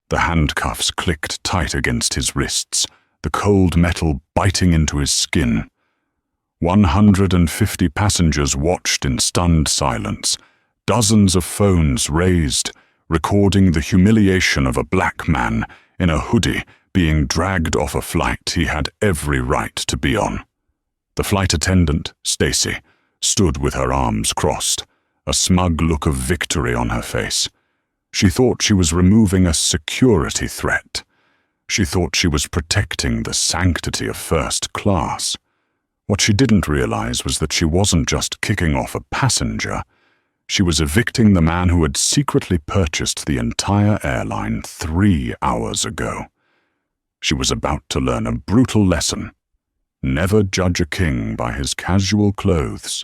The handcuffs clicked tight against his wrists, the cold metal biting into his skin. 150 passengers watched in stunned silence, dozens of phones raised, recording the humiliation of a black man in a hoodie being dragged off a flight he had every right to be on. The flight attendant, Stacy, stood with her arms crossed, a smug look of victory on her face. She thought she was removing a security threat. She thought she was protecting the sanctity of first class. What she didn't realize was that she wasn't just kicking off a passenger. She was evicting the man who had secretly purchased the entire airline 3 hours ago. She was about to learn a brutal lesson. Never judge a king by his casual clothes.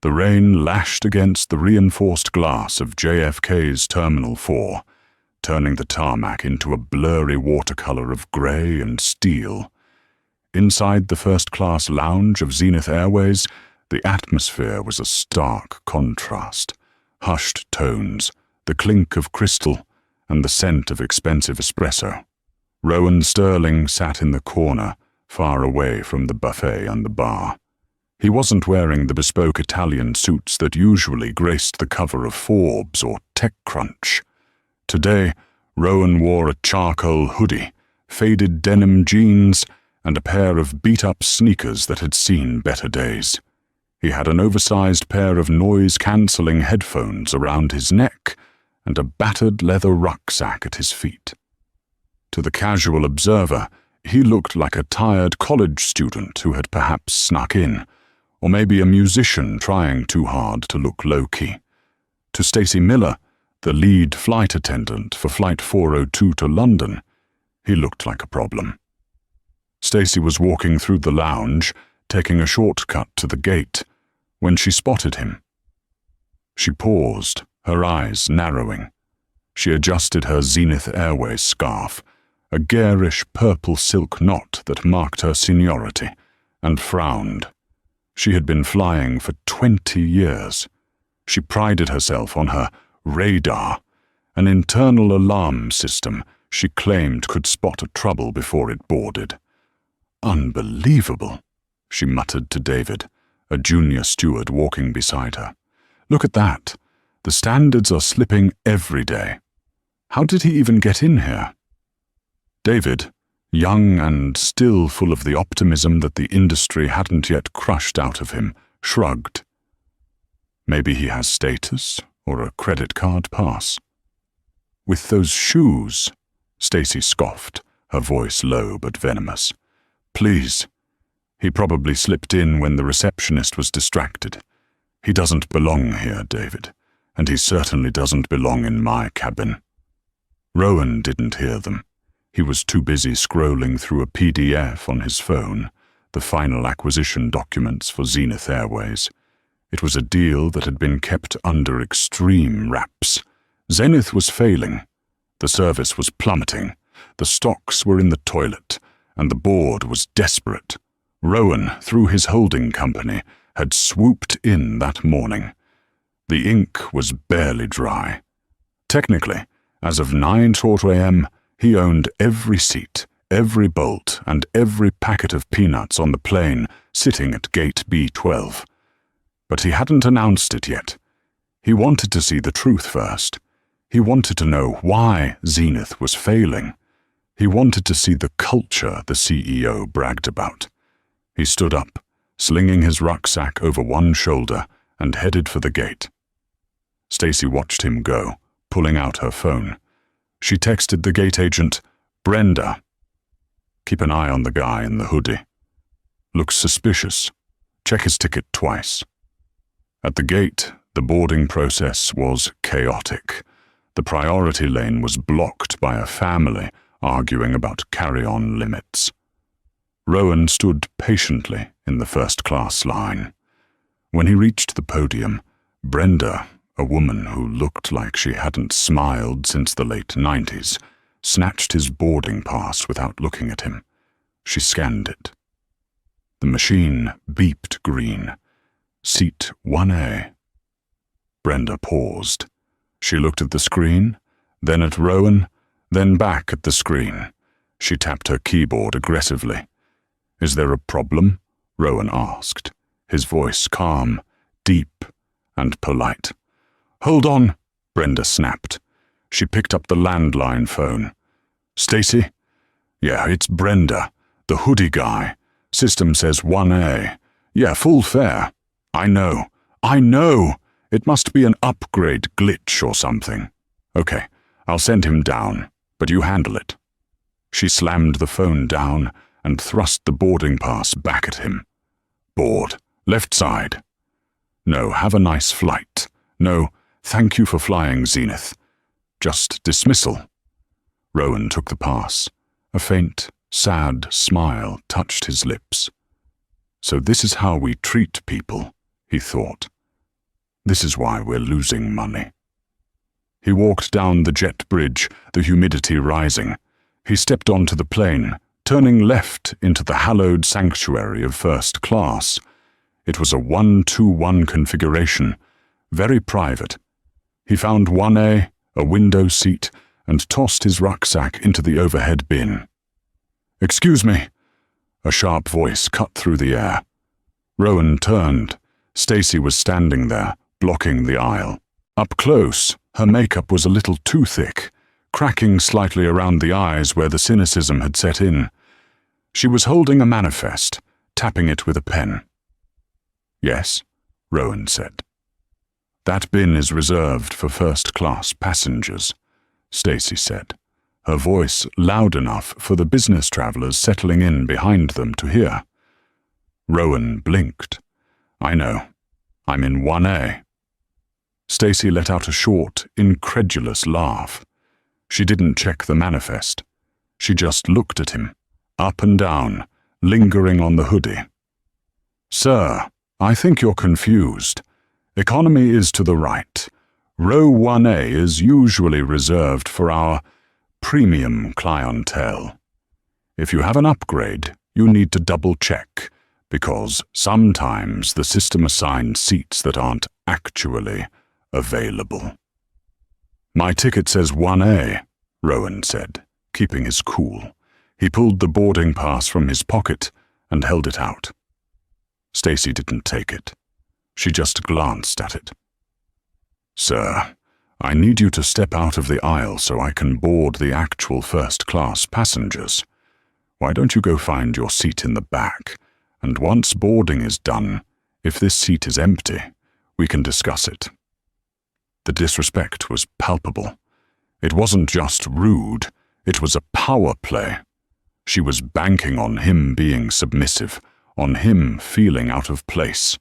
The rain lashed against the reinforced glass of JFK's Terminal 4, turning the tarmac into a blurry watercolor of grey and steel. Inside the first-class lounge of Zenith Airways, the atmosphere was a stark contrast. Hushed tones, the clink of crystal, and the scent of expensive espresso. Rowan Sterling sat in the corner, far away from the buffet and the bar. He wasn't wearing the bespoke Italian suits that usually graced the cover of Forbes or TechCrunch. Today, Rowan wore a charcoal hoodie, faded denim jeans, and a pair of beat-up sneakers that had seen better days. He had an oversized pair of noise-cancelling headphones around his neck and a battered leather rucksack at his feet. To the casual observer, he looked like a tired college student who had perhaps snuck in, or maybe a musician trying too hard to look low-key. To Stacy Miller, the lead flight attendant for Flight 402 to London, he looked like a problem. Stacy was walking through the lounge, taking a shortcut to the gate, when she spotted him. She paused, her eyes narrowing. She adjusted her Zenith Airways scarf, a garish purple silk knot that marked her seniority, and frowned. She had been flying for 20 years. She prided herself on her radar, an internal alarm system she claimed could spot a trouble before it boarded. "Unbelievable," she muttered to David, a junior steward walking beside her. "Look at that. The standards are slipping every day. How did he even get in here?" David, young and still full of the optimism that the industry hadn't yet crushed out of him, shrugged. Maybe he has status or a credit card pass. "With those shoes," Stacy scoffed, her voice low but venomous. "Please. He probably slipped in when the receptionist was distracted. He doesn't belong here, David, and he certainly doesn't belong in my cabin." Rowan didn't hear them. He was too busy scrolling through a PDF on his phone, the final acquisition documents for Zenith Airways. It was a deal that had been kept under extreme wraps. Zenith was failing. The service was plummeting. The stocks were in the toilet, and the board was desperate. Rowan, through his holding company, had swooped in that morning. The ink was barely dry. Technically, as of 9:15 a.m., he owned every seat, every bolt, and every packet of peanuts on the plane sitting at gate B12. But he hadn't announced it yet. He wanted to see the truth first. He wanted to know why Zenith was failing. He wanted to see the culture the CEO bragged about. He stood up, slinging his rucksack over one shoulder, and headed for the gate. Stacy watched him go, pulling out her phone. She texted the gate agent, "Brenda. Keep an eye on the guy in the hoodie. Looks suspicious. Check his ticket twice." At the gate, the boarding process was chaotic. The priority lane was blocked by a family arguing about carry-on limits. Rowan stood patiently in the first-class line. When he reached the podium, Brenda, a woman who looked like she hadn't smiled since the late 90s, snatched his boarding pass without looking at him. She scanned it. The machine beeped green. Seat 1A. Brenda paused. She looked at the screen, then at Rowan, Then back at the screen. She tapped her keyboard aggressively. "Is there a problem?" Rowan asked, his voice calm, deep, and polite. "Hold on," Brenda snapped. She picked up the landline phone. "Stacy?" "Yeah, it's Brenda, the hoodie guy. System says 1A. Yeah, full fare." I know. It must be an upgrade glitch or something." "Okay, I'll send him down, but you handle it." She slammed the phone down and thrust the boarding pass back at him. "Board. Left side." "No, have a nice flight." "No, thank you for flying, Zenith." "Just dismissal." Rowan took the pass. A faint, sad smile touched his lips. "So this is how we treat people," he thought. "This is why we're losing money." He walked down the jet bridge, the humidity rising. He stepped onto the plane, turning left into the hallowed sanctuary of first class. It was a 1-2-1 configuration, very private. He found 1A, a window seat, and tossed his rucksack into the overhead bin. "Excuse me." A sharp voice cut through the air. Rowan turned. Stacy was standing there, blocking the aisle. Up close, her makeup was a little too thick, cracking slightly around the eyes where the cynicism had set in. She was holding a manifest, tapping it with a pen. "Yes," Rowan said. "That bin is reserved for first-class passengers," Stacy said, her voice loud enough for the business travelers settling in behind them to hear. Rowan blinked. "I know. I'm in 1A." Stacy let out a short, incredulous laugh. She didn't check the manifest. She just looked at him, up and down, lingering on the hoodie. "Sir, I think you're confused. Economy is to the right. Row 1A is usually reserved for our premium clientele. If you have an upgrade, you need to double-check, because sometimes the system assigns seats that aren't actually available." "My ticket says 1A, Rowan said, keeping his cool. He pulled the boarding pass from his pocket and held it out. Stacy didn't take it. She just glanced at it. "Sir, I need you to step out of the aisle so I can board the actual first-class passengers. Why don't you go find your seat in the back, and once boarding is done, if this seat is empty, we can discuss it." The disrespect was palpable. It wasn't just rude, it was a power play. She was banking on him being submissive, on him feeling out of place.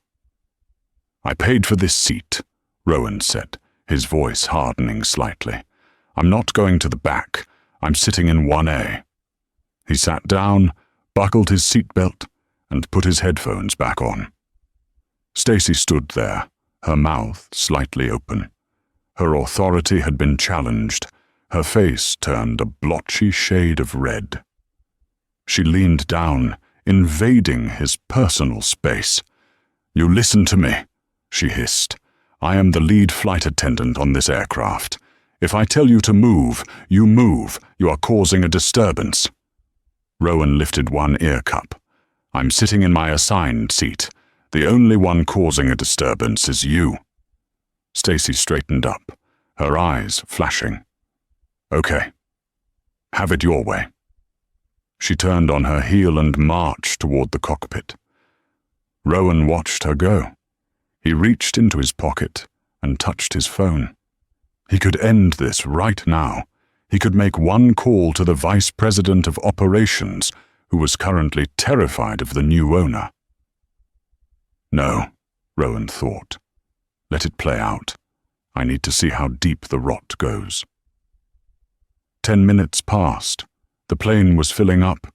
"I paid for this seat," Rowan said, his voice hardening slightly. "I'm not going to the back. I'm sitting in 1A. He sat down, buckled his seatbelt, and put his headphones back on. Stacy stood there, her mouth slightly open. Her authority had been challenged, her face turned a blotchy shade of red. She leaned down, invading his personal space. "You listen to me," she hissed. "I am the lead flight attendant on this aircraft. If I tell you to move, you move. You are causing a disturbance." Rowan lifted one ear cup. "I'm sitting in my assigned seat. The only one causing a disturbance is you." Stacy straightened up, her eyes flashing. "Okay. Have it your way." She turned on her heel and marched toward the cockpit. Rowan watched her go. He reached into his pocket and touched his phone. He could end this right now. He could make one call to the Vice President of Operations, who was currently terrified of the new owner. No, Rowan thought. Let it play out. I need to see how deep the rot goes. 10 minutes passed. The plane was filling up.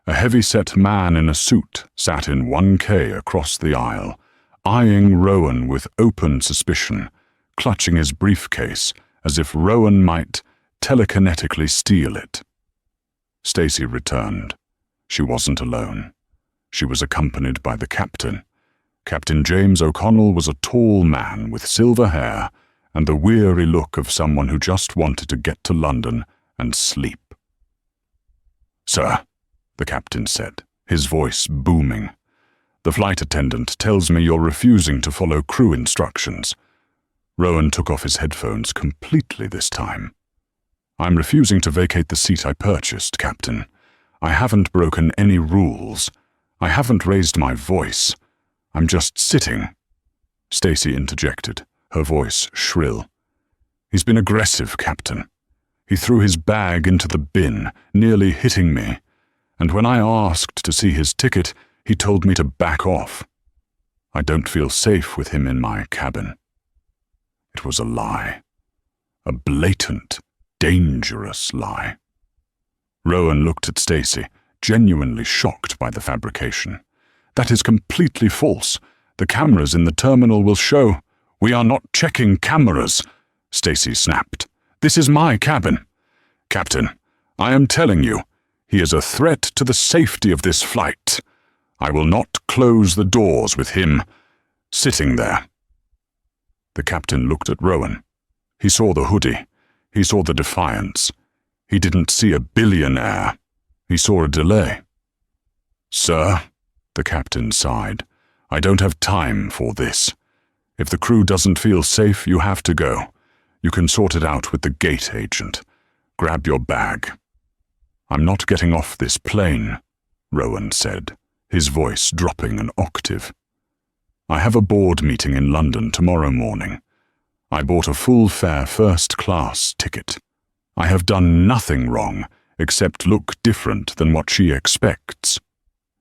A heavy-set man in a suit sat in 1K across the aisle, eyeing Rowan with open suspicion, clutching his briefcase as if Rowan might telekinetically steal it. Stacy returned. She wasn't alone. She was accompanied by the captain. Captain James O'Connell was a tall man with silver hair and the weary look of someone who just wanted to get to London and sleep. "Sir," the captain said, his voice booming, "the flight attendant tells me you're refusing to follow crew instructions." Rowan took off his headphones completely this time. "I'm refusing to vacate the seat I purchased, Captain. I haven't broken any rules. I haven't raised my voice. I'm just sitting." Stacy interjected, her voice shrill. "He's been aggressive, Captain. He threw his bag into the bin, nearly hitting me, and when I asked to see his ticket, he told me to back off. I don't feel safe with him in my cabin." It was a lie. A blatant, dangerous lie. Rowan looked at Stacy, genuinely shocked by the fabrication. "That is completely false. The cameras in the terminal will show." "We are not checking cameras," Stacy snapped. "This is my cabin. Captain, I am telling you, he is a threat to the safety of this flight. I will not close the doors with him sitting there." The captain looked at Rowan. He saw the hoodie. He saw the defiance. He didn't see a billionaire. He saw a delay. "Sir," the captain sighed, "I don't have time for this. If the crew doesn't feel safe, you have to go. You can sort it out with the gate agent. Grab your bag." "I'm not getting off this plane," Rowan said, his voice dropping an octave. "I have a board meeting in London tomorrow morning. I bought a full-fare first-class ticket. I have done nothing wrong except look different than what she expects."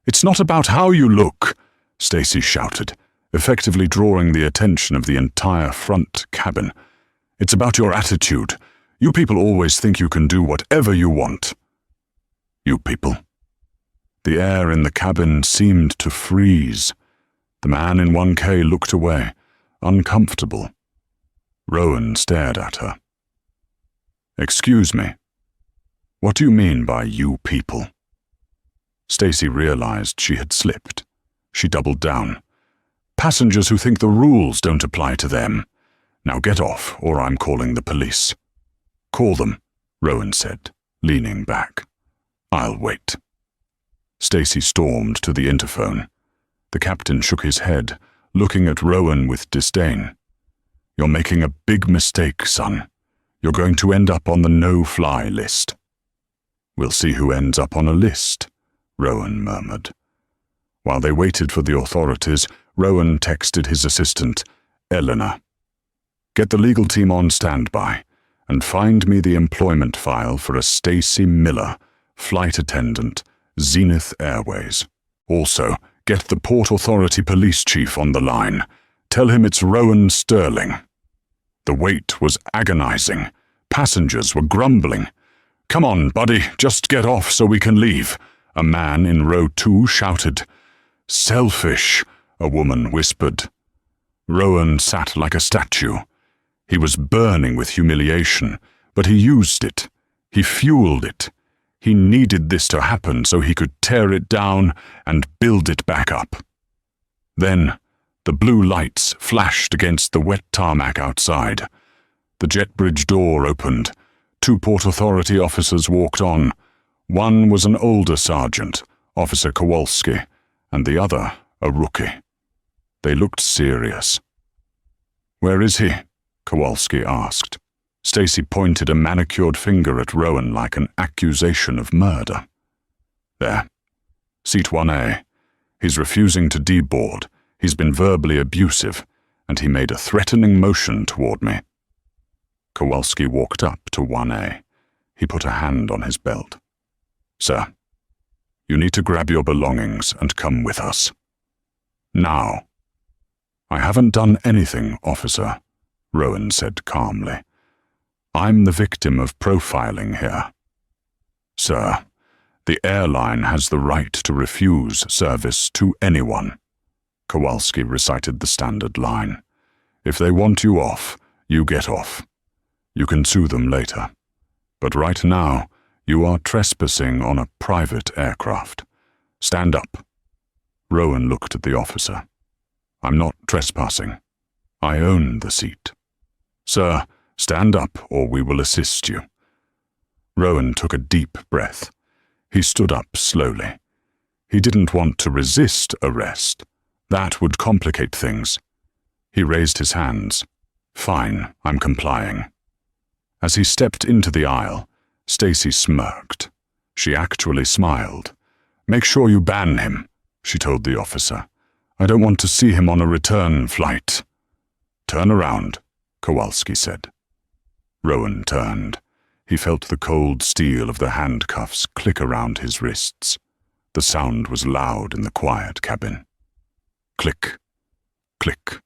"It's not about how you look," Stacy shouted, effectively drawing the attention of the entire front cabin. "It's about your attitude. You people always think you can do whatever you want." "You people?" The air in the cabin seemed to freeze. The man in 1K looked away, uncomfortable. Rowan stared at her. "Excuse me. What do you mean by you people?" Stacy realized she had slipped. She doubled down. "Passengers who think the rules don't apply to them. Now get off, or I'm calling the police." "Call them," Rowan said, leaning back. "I'll wait." Stacy stormed to the interphone. The captain shook his head, looking at Rowan with disdain. "You're making a big mistake, son. You're going to end up on the no-fly list." "We'll see who ends up on a list," Rowan murmured. While they waited for the authorities, Rowan texted his assistant, Eleanor. "Get the legal team on standby, and find me the employment file for a Stacy Miller, flight attendant, Zenith Airways. Also, get the Port Authority police chief on the line. Tell him it's Rowan Sterling." The wait was agonizing. Passengers were grumbling. "Come on, buddy, just get off so we can leave," a man in row 2 shouted. "Selfish," a woman whispered. Rowan sat like a statue. He was burning with humiliation, but he used it. He fueled it. He needed this to happen so he could tear it down and build it back up. Then, the blue lights flashed against the wet tarmac outside. The jet bridge door opened. 2 Port Authority officers walked on. One was an older sergeant, Officer Kowalski, and the other a rookie. They looked serious. "Where is he?" Kowalski asked. Stacy pointed a manicured finger at Rowan like an accusation of murder. "There. Seat 1A. He's refusing to deboard. He's been verbally abusive, and he made a threatening motion toward me." Kowalski walked up to 1A. He put a hand on his belt. "Sir, you need to grab your belongings and come with us. Now." "I haven't done anything, officer," Rowan said calmly. "I'm the victim of profiling here." "Sir, the airline has the right to refuse service to anyone." Kowalski recited the standard line. "If they want you off, you get off. You can sue them later. But right now, you are trespassing on a private aircraft. Stand up." Rowan looked at the officer. "I'm not trespassing. I own the seat. Sir, stand up or we will assist you." Rowan took a deep breath. He stood up slowly. He didn't want to resist arrest. That would complicate things. He raised his hands. "Fine, I'm complying." As he stepped into the aisle, Stacy smirked. She actually smiled. "Make sure you ban him," she told the officer. "I don't want to see him on a return flight." "Turn around," Kowalski said. Rowan turned. He felt the cold steel of the handcuffs click around his wrists. The sound was loud in the quiet cabin. Click, click.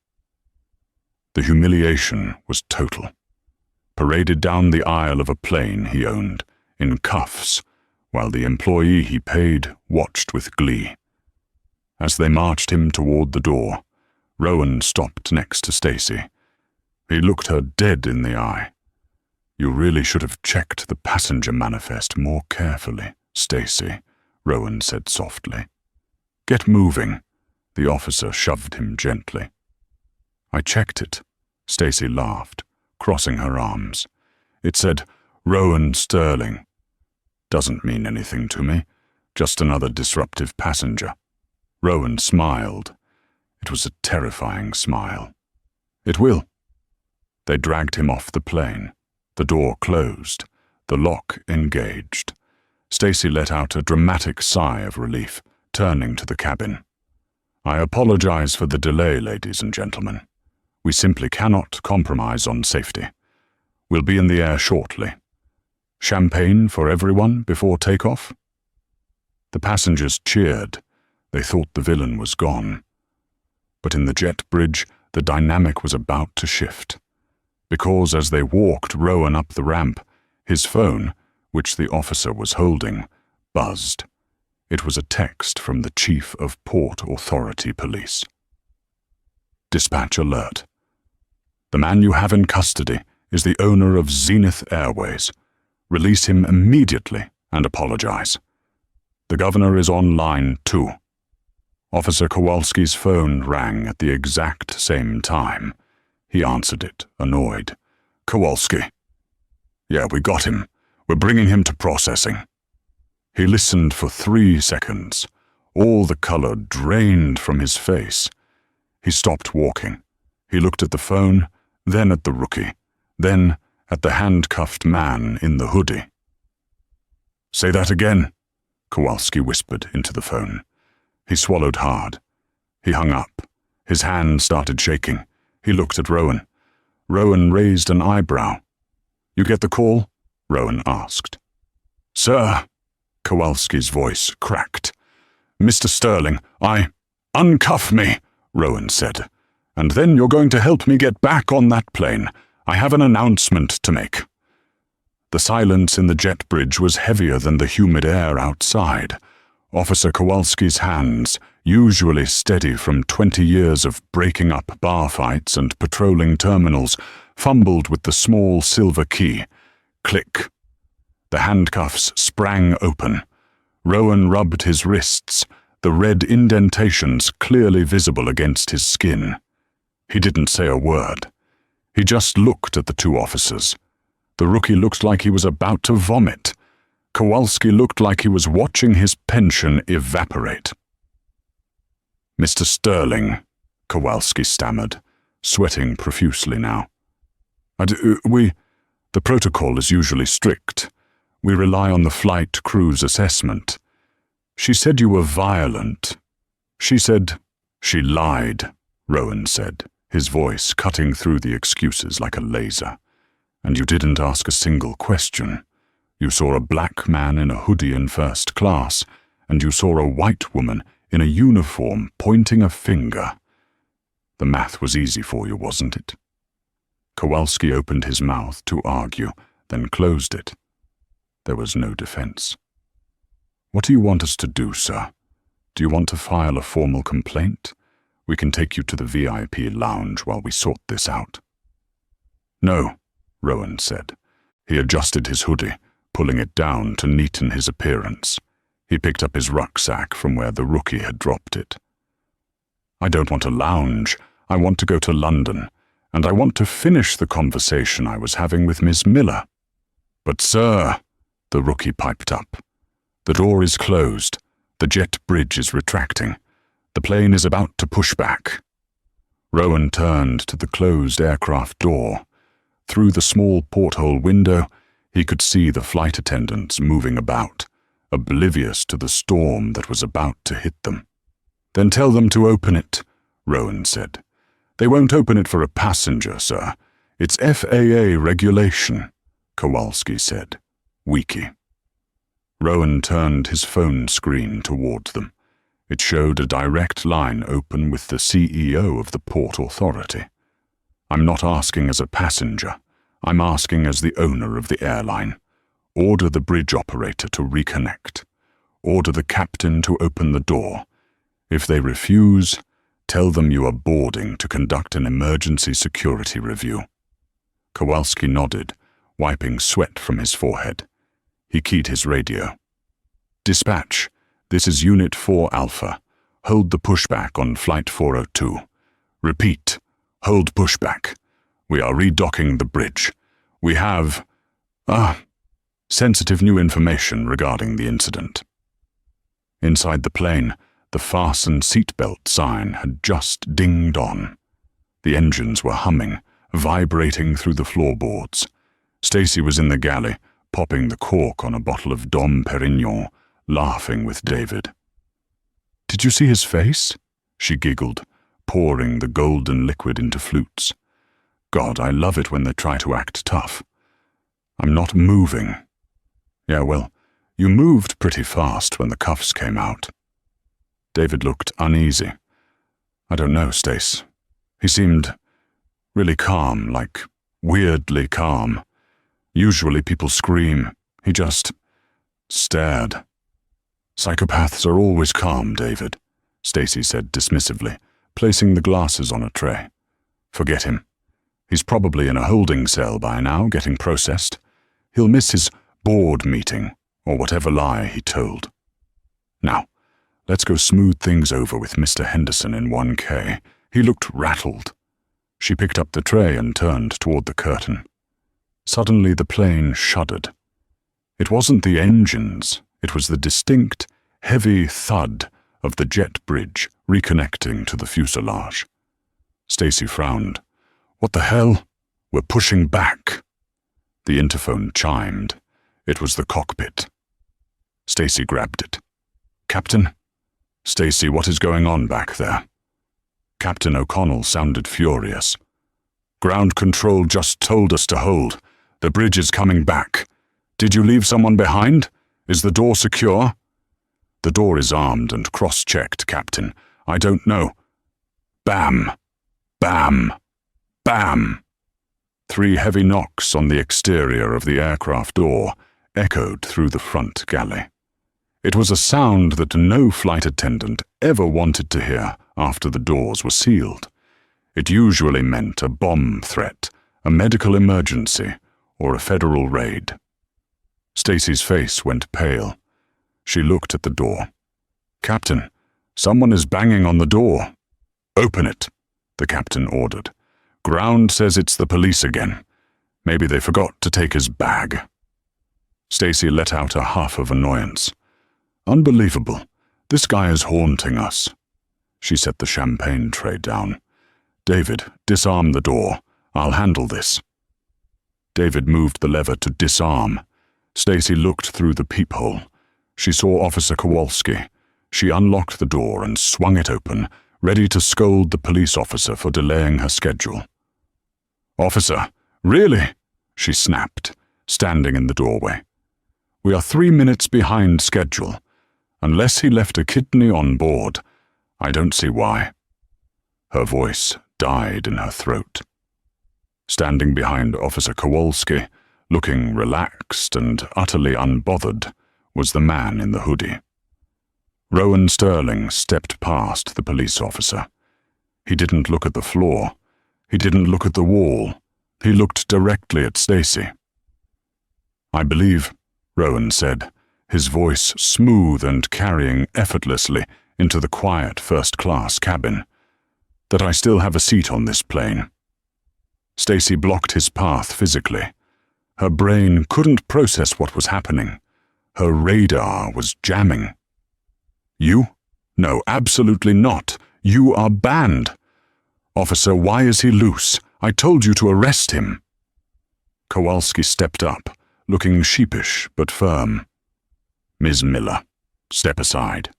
The humiliation was total. Paraded down the aisle of a plane he owned, in cuffs, while the employee he paid watched with glee. As they marched him toward the door, Rowan stopped next to Stacy. He looked her dead in the eye. "You really should have checked the passenger manifest more carefully, Stacy," Rowan said softly. "Get moving." The officer shoved him gently. "I checked it," Stacy laughed, crossing her arms. "It said, Rowan Sterling. Doesn't mean anything to me. Just another disruptive passenger." Rowan smiled. It was a terrifying smile. "It will." They dragged him off the plane. The door closed. The lock engaged. Stacy let out a dramatic sigh of relief, turning to the cabin. "I apologize for the delay, ladies and gentlemen. We simply cannot compromise on safety. We'll be in the air shortly. Champagne for everyone before takeoff?" The passengers cheered. They thought the villain was gone. But in the jet bridge, the dynamic was about to shift. Because as they walked Rowan up the ramp, his phone, which the officer was holding, buzzed. It was a text from the Chief of Port Authority Police. "Dispatch alert. The man you have in custody is the owner of Zenith Airways. Release him immediately and apologize. The governor is on line 2. Officer Kowalski's phone rang at the exact same time. He answered it, annoyed. "Kowalski." "Yeah, we got him. We're bringing him to processing." He listened for 3 seconds. All the color drained from his face. He stopped walking. He looked at the phone, then at the rookie, then at the handcuffed man in the hoodie. "Say that again," Kowalski whispered into the phone. He swallowed hard. He hung up. His hand started shaking. He looked at Rowan. Rowan raised an eyebrow. "You get the call?" Rowan asked. "Sir," Kowalski's voice cracked. "Mr. Sterling, Uncuff me," Rowan said. "And then you're going to help me get back on that plane. I have an announcement to make." The silence in the jet bridge was heavier than the humid air outside. Officer Kowalski's hands, usually steady from 20 years of breaking up bar fights and patrolling terminals, fumbled with the small silver key. Click. The handcuffs sprang open. Rowan rubbed his wrists, the red indentations clearly visible against his skin. He didn't say a word. He just looked at the 2 officers. The rookie looked like he was about to vomit. Kowalski looked like he was watching his pension evaporate. "Mr. Sterling," Kowalski stammered, sweating profusely now. The protocol is usually strict. We rely on the flight crew's assessment. She said you were violent. She lied," Rowan said, his voice cutting through the excuses like a laser. "And you didn't ask a single question. You saw a black man in a hoodie in first class, and you saw a white woman in a uniform pointing a finger. The math was easy for you, wasn't it?" Kowalski opened his mouth to argue, then closed it. There was no defense. "What do you want us to do, sir? Do you want to file a formal complaint? We can take you to the VIP lounge while we sort this out." "No," Rowan said. He adjusted his hoodie, pulling it down to neaten his appearance. He picked up his rucksack from where the rookie had dropped it. "I don't want a lounge. I want to go to London, and I want to finish the conversation I was having with Miss Miller." "But, sir," the rookie piped up. "The door is closed. The jet bridge is retracting. The plane is about to push back." Rowan turned to the closed aircraft door. Through the small porthole window, he could see the flight attendants moving about, oblivious to the storm that was about to hit them. "Then tell them to open it," Rowan said. "They won't open it for a passenger, sir. It's FAA regulation," Kowalski said, weaky. Rowan turned his phone screen toward them. It showed a direct line open with the CEO of the Port Authority. "I'm not asking as a passenger. I'm asking as the owner of the airline. Order the bridge operator to reconnect. Order the captain to open the door. If they refuse, tell them you are boarding to conduct an emergency security review." Kowalski nodded, wiping sweat from his forehead. He keyed his radio. "Dispatch, this is Unit 4 Alpha. Hold the pushback on Flight 402. Repeat, hold pushback. We are redocking the bridge. We have, sensitive new information regarding the incident." Inside the plane, the fasten seatbelt sign had just dinged on. The engines were humming, vibrating through the floorboards. Stacy was in the galley, popping the cork on a bottle of Dom Perignon, laughing with David. "Did you see his face?" she giggled, pouring the golden liquid into flutes. "God, I love it when they try to act tough. I'm not moving." "Yeah, well, you moved pretty fast when the cuffs came out." David looked uneasy. "I don't know, Stace. He seemed really calm, like weirdly calm. Usually people scream. He just stared." "Psychopaths are always calm, David," Stacy said dismissively, placing the glasses on a tray. "Forget him. He's probably in a holding cell by now, getting processed. He'll miss his board meeting, or whatever lie he told. Now, let's go smooth things over with Mr. Henderson in 1K. He looked rattled." She picked up the tray and turned toward the curtain. Suddenly the plane shuddered. It wasn't the engines, it was the distinct, heavy thud of the jet bridge reconnecting to the fuselage. Stacy frowned. "What the hell? We're pushing back." The interphone chimed. It was the cockpit. Stacy grabbed it. "Captain?" "Stacy, what is going on back there?" Captain O'Connell sounded furious. "Ground control just told us to hold. The bridge is coming back. Did you leave someone behind? Is the door secure?" "The door is armed and cross-checked, Captain. I don't know." Bam! Bam! Bam! 3 heavy knocks on the exterior of the aircraft door echoed through the front galley. It was a sound that no flight attendant ever wanted to hear after the doors were sealed. It usually meant a bomb threat, a medical emergency, or a federal raid. Stacy's face went pale. She looked at the door. "Captain, someone is banging on the door." "Open it," the captain ordered. "Ground says it's the police again. Maybe they forgot to take his bag." Stacy let out a huff of annoyance. "Unbelievable. This guy is haunting us." She set the champagne tray down. "David, disarm the door. I'll handle this." David moved the lever to disarm. Stacy looked through the peephole. She saw Officer Kowalski. She unlocked the door and swung it open, ready to scold the police officer for delaying her schedule. "Officer, really?" she snapped, standing in the doorway. "We are 3 minutes behind schedule. Unless he left a kidney on board, I don't see why." Her voice died in her throat. Standing behind Officer Kowalski, looking relaxed and utterly unbothered, was the man in the hoodie. Rowan Sterling stepped past the police officer. He didn't look at the floor. He didn't look at the wall. He looked directly at Stacy. "I believe," Rowan said, his voice smooth and carrying effortlessly into the quiet first-class cabin, "that I still have a seat on this plane." Stacy blocked his path physically. Her brain couldn't process what was happening. Her radar was jamming. You? No, absolutely not. You are banned. Officer, why is he loose? I told you to arrest him. Kowalski stepped up, looking sheepish but firm. Ms. Miller, step aside.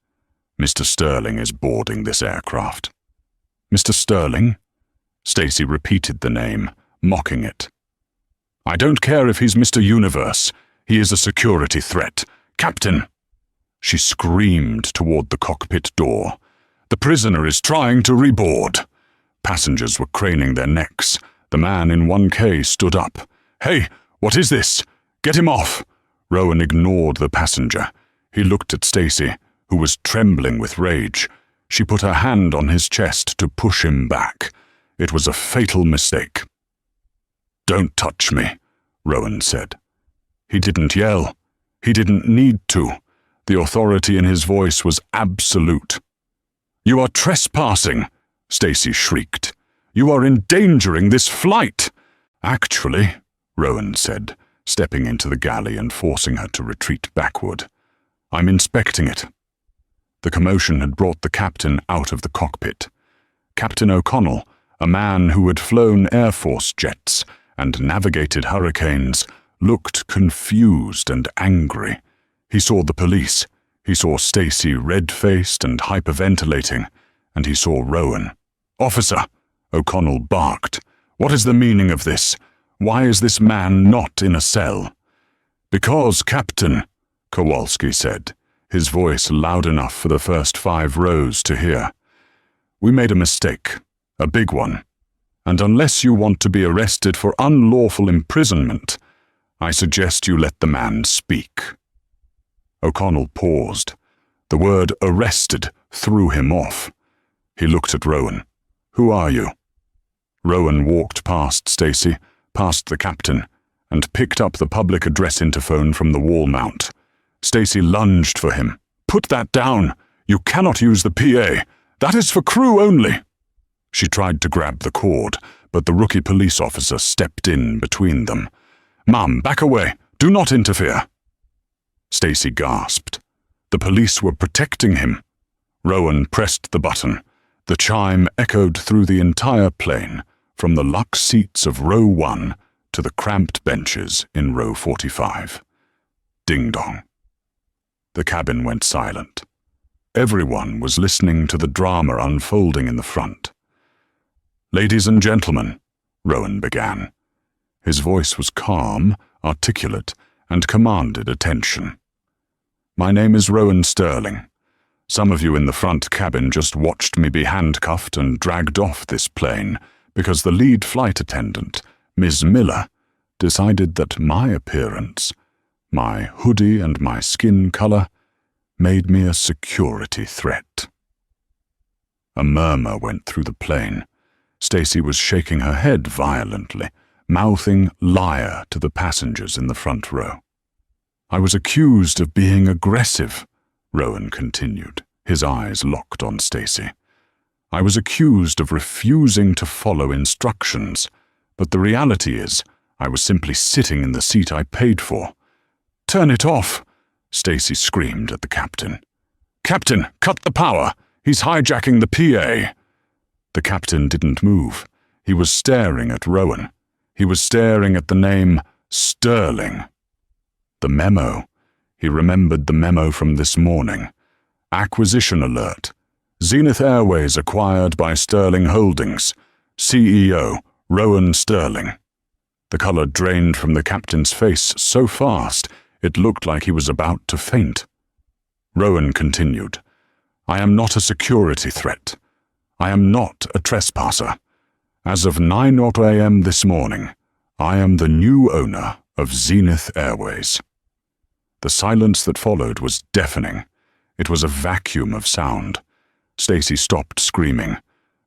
Mr. Sterling is boarding this aircraft. Mr. Sterling? Stacy repeated the name, mocking it. I don't care if he's Mr. Universe. He is a security threat. Captain! She screamed toward the cockpit door. The prisoner is trying to reboard. Passengers were craning their necks. The man in 1K stood up. Hey, what is this? Get him off! Rowan ignored the passenger. He looked at Stacy, who was trembling with rage. She put her hand on his chest to push him back. It was a fatal mistake. Don't touch me, Rowan said. He didn't yell. He didn't need to. The authority in his voice was absolute. You are trespassing, Stacy shrieked. You are endangering this flight. Actually, Rowan said, stepping into the galley and forcing her to retreat backward. I'm inspecting it. The commotion had brought the captain out of the cockpit. Captain O'Connell, a man who had flown Air Force jets and navigated hurricanes, looked confused and angry. He saw the police. He saw Stacy red-faced and hyperventilating, and he saw Rowan. Officer, O'Connell barked. What is the meaning of this? Why is this man not in a cell? Because, Captain, Kowalski said, his voice loud enough for the first 5 rows to hear. We made a mistake, a big one, and unless you want to be arrested for unlawful imprisonment, I suggest you let the man speak. O'Connell paused. The word arrested threw him off. He looked at Rowan. Who are you? Rowan walked past Stacy, past the captain, and picked up the public address interphone from the wall mount. Stacy lunged for him. Put that down. You cannot use the PA. That is for crew only. She tried to grab the cord, but the rookie police officer stepped in between them. Ma'am, back away. Do not interfere. Stacy gasped. The police were protecting him. Rowan pressed the button. The chime echoed through the entire plane, from the luxe seats of row 1 to the cramped benches in row 45. Ding-dong. The cabin went silent. Everyone was listening to the drama unfolding in the front. Ladies and gentlemen, Rowan began. His voice was calm, articulate, and commanded attention. My name is Rowan Sterling. Some of you in the front cabin just watched me be handcuffed and dragged off this plane because the lead flight attendant, Ms. Miller, decided that my appearance, my hoodie and my skin color, made me a security threat. A murmur went through the plane. Stacy was shaking her head violently, mouthing liar to the passengers in the front row. I was accused of being aggressive, Rowan continued, his eyes locked on Stacy. I was accused of refusing to follow instructions, but the reality is, I was simply sitting in the seat I paid for. Turn it off, Stacy screamed at the captain. Captain, cut the power! He's hijacking the PA! The captain didn't move. He was staring at Rowan. He was staring at the name Sterling. The memo. He remembered the memo from this morning. Acquisition alert. Zenith Airways acquired by Sterling Holdings. CEO, Rowan Sterling. The color drained from the captain's face so fast it looked like he was about to faint. Rowan continued. I am not a security threat. I am not a trespasser. As of 9:00 a.m. this morning, I am the new owner of Zenith Airways. The silence that followed was deafening. It was a vacuum of sound. Stacy stopped screaming.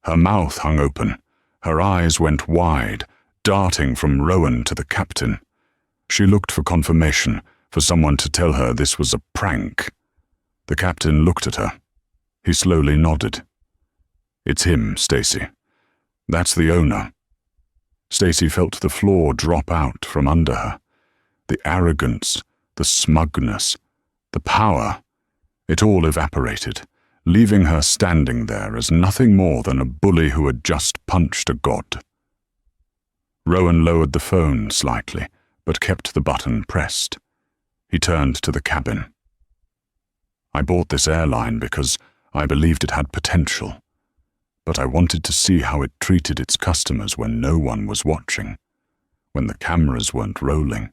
Her mouth hung open. Her eyes went wide, darting from Rowan to the captain. She looked for confirmation, for someone to tell her this was a prank. The captain looked at her. He slowly nodded. It's him, Stacy. That's the owner. Stacy felt the floor drop out from under her. The arrogance, the smugness, The power, it all evaporated, leaving her standing there as nothing more than a bully who had just punched a god. Rowan lowered the phone slightly, but kept the button pressed. He turned to the cabin. I bought this airline because I believed it had potential, but I wanted to see how it treated its customers when no one was watching, when the cameras weren't rolling,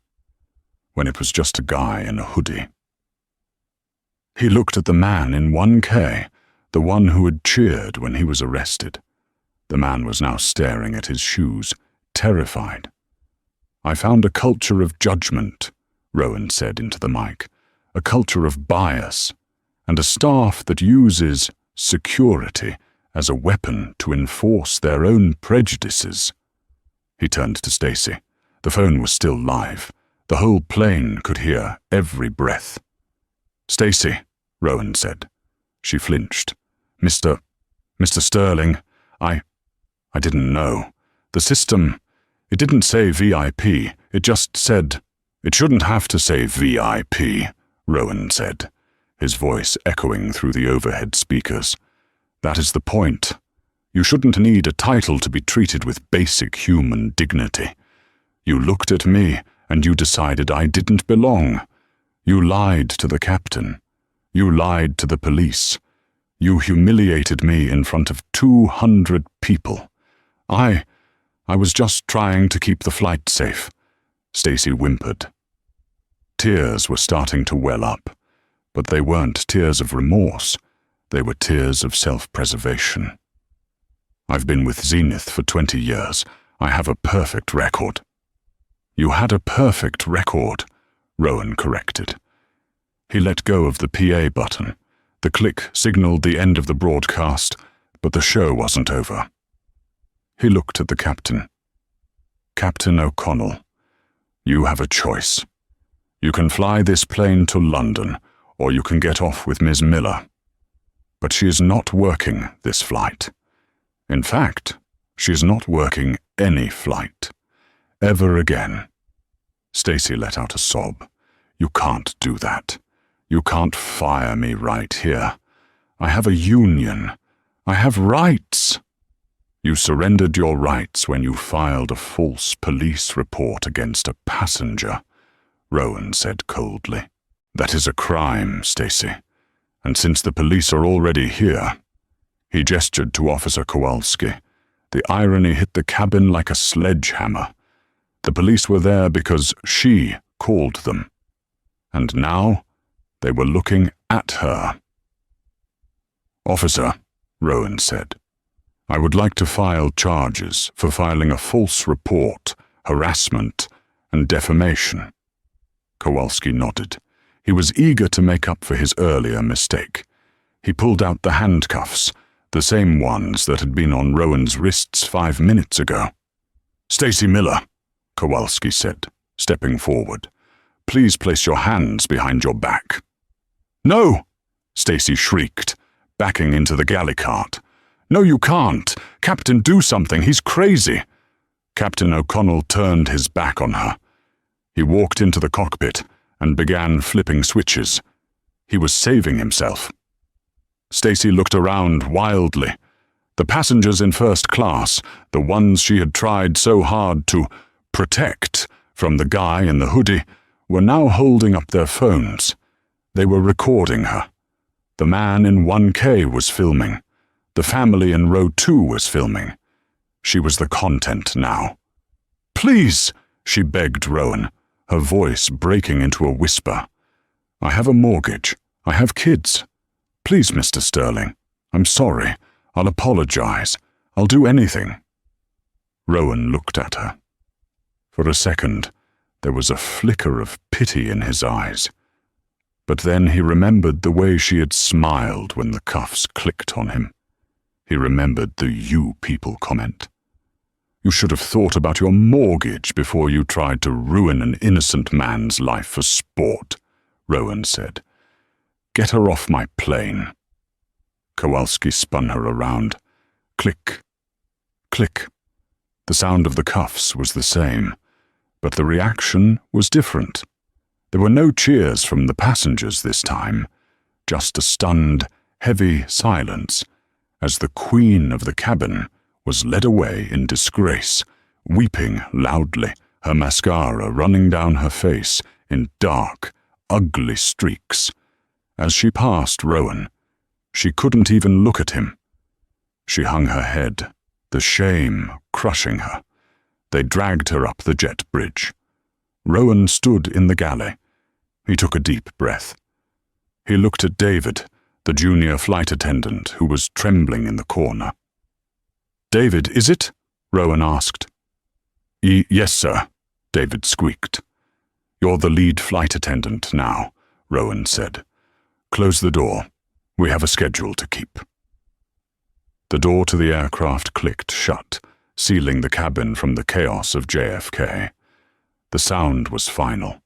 when it was just a guy in a hoodie. He looked at the man in 1K, the one who had cheered when he was arrested. The man was now staring at his shoes, terrified. I found a culture of judgment, Rowan said into the mic, a culture of bias, and a staff that uses security as a weapon to enforce their own prejudices. He turned to Stacy. The phone was still live. The whole plane could hear every breath. "Stacy," Rowan said. She flinched. Mr. Sterling, I didn't know. The system, it didn't say VIP. It just said, it shouldn't have to say VIP, Rowan said, his voice echoing through the overhead speakers. That is the point. You shouldn't need a title to be treated with basic human dignity. You looked at me and you decided I didn't belong. You lied to the captain. You lied to the police. You humiliated me in front of 200 people. I was just trying to keep the flight safe. Stacy whimpered. Tears were starting to well up, but they weren't tears of remorse. They were tears of self-preservation. I've been with Zenith for 20 years. I have a perfect record. You had a perfect record, Rowan corrected. He let go of the PA button. The click signaled the end of the broadcast, but the show wasn't over. He looked at the captain. Captain O'Connell, you have a choice. You can fly this plane to London, or you can get off with Ms. Miller. But she is not working this flight. In fact, she is not working any flight. Ever again. Stacy let out a sob. You can't do that. You can't fire me right here. I have a union. I have rights. You surrendered your rights when you filed a false police report against a passenger, Rowan said coldly. That is a crime, Stacy. And since the police are already here, he gestured to Officer Kowalski. The irony hit the cabin like a sledgehammer. The police were there because she called them. And now they were looking at her. Officer, Rowan said, I would like to file charges for filing a false report, harassment, and defamation. Kowalski nodded. He was eager to make up for his earlier mistake. He pulled out the handcuffs, the same ones that had been on Rowan's wrists 5 minutes ago. Stacy Miller, Kowalski said, stepping forward. Please place your hands behind your back. No, Stacy shrieked, backing into the galley cart. No, you can't. Captain, do something. He's crazy. Captain O'Connell turned his back on her. He walked into the cockpit and began flipping switches. He was saving himself. Stacy looked around wildly. The passengers in first class, the ones she had tried so hard to protect from the guy in the hoodie, were now holding up their phones. They were recording her. The man in 1K was filming. The family in row 2 was filming. She was the content now. Please, she begged Rowan, her voice breaking into a whisper. I have a mortgage. I have kids. Please, Mr. Sterling. I'm sorry. I'll apologize. I'll do anything. Rowan looked at her. For a second, there was a flicker of pity in his eyes. But then he remembered the way she had smiled when the cuffs clicked on him. He remembered the "you people" comment. You should have thought about your mortgage before you tried to ruin an innocent man's life for sport, Rowan said. Get her off my plane. Kowalski spun her around. Click. Click. The sound of the cuffs was the same, but the reaction was different. There were no cheers from the passengers this time, just a stunned, heavy silence as the queen of the cabin was led away in disgrace, weeping loudly, her mascara running down her face in dark, ugly streaks. As she passed Rowan, she couldn't even look at him. She hung her head, the shame crushing her. They dragged her up the jet bridge. Rowan stood in the galley. He took a deep breath. He looked at David, the junior flight attendant who was trembling in the corner. "David, is it?" Rowan asked. Yes, sir," David squeaked. "You're the lead flight attendant now," Rowan said. "Close the door. We have a schedule to keep." The door to the aircraft clicked shut, sealing the cabin from the chaos of JFK. The sound was final.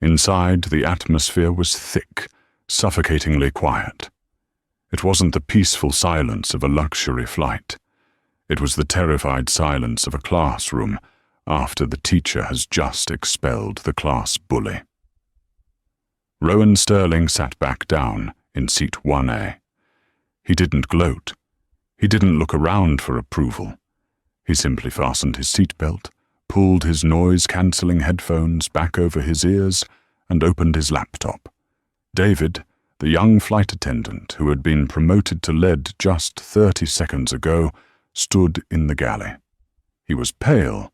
Inside, the atmosphere was thick, suffocatingly quiet. It wasn't the peaceful silence of a luxury flight. It was the terrified silence of a classroom after the teacher has just expelled the class bully. Rowan Sterling sat back down in seat 1A. He didn't gloat. He didn't look around for approval. He simply fastened his seatbelt, pulled his noise-cancelling headphones back over his ears, and opened his laptop. David, the young flight attendant who had been promoted to lead just 30 seconds ago, stood in the galley. He was pale.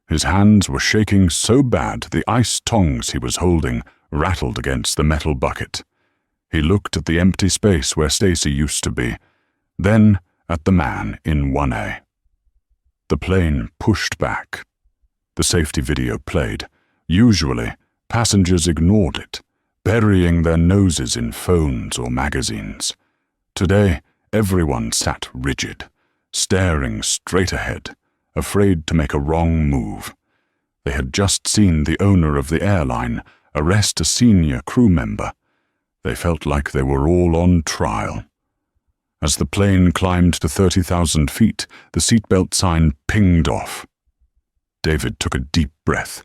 His hands were shaking so bad the ice tongs he was holding rattled against the metal bucket. He looked at the empty space where Stacy used to be, then at the man in 1A. The plane pushed back. The safety video played. Usually, passengers ignored it, burying their noses in phones or magazines. Today, everyone sat rigid, staring straight ahead, afraid to make a wrong move. They had just seen the owner of the airline arrest a senior crew member. They felt like they were all on trial. As the plane climbed to 30,000 feet, the seatbelt sign pinged off. David took a deep breath.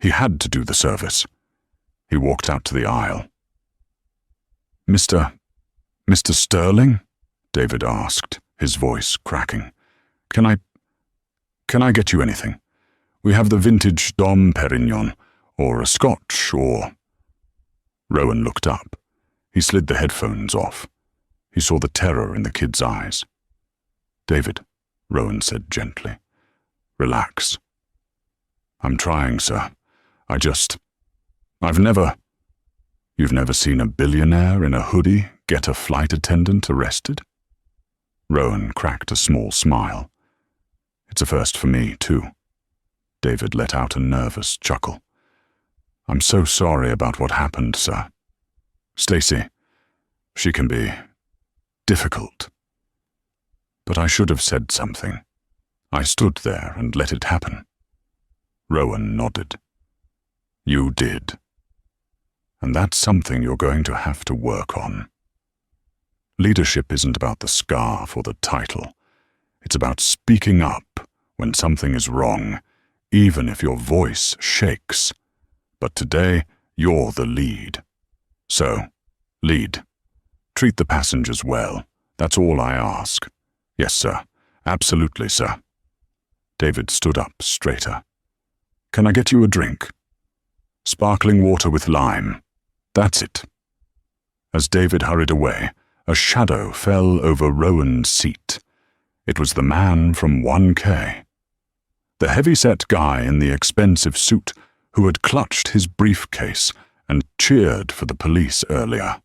He had to do the service. He walked out to the aisle. Mr. Sterling?" David asked, his voice cracking. Can I get you anything? We have the vintage Dom Perignon, or a Scotch, or—" Rowan looked up. He slid the headphones off. He saw the terror in the kid's eyes. "David," Rowan said gently, "relax." "I'm trying, sir. You've never seen a billionaire in a hoodie get a flight attendant arrested?" Rowan cracked a small smile. "It's a first for me, too." David let out a nervous chuckle. "I'm so sorry about what happened, sir. Stacy, she can be difficult. But I should have said something. I stood there and let it happen." Rowan nodded. "You did. And that's something you're going to have to work on. Leadership isn't about the scarf or the title. It's about speaking up when something is wrong, even if your voice shakes. But today, you're the lead. So, lead. Treat the passengers well. That's all I ask." "Yes, sir. Absolutely, sir." David stood up straighter. "Can I get you a drink?" "Sparkling water with lime. That's it." As David hurried away, a shadow fell over Rowan's seat. It was the man from 1K. The heavy-set guy in the expensive suit who had clutched his briefcase and cheered for the police earlier.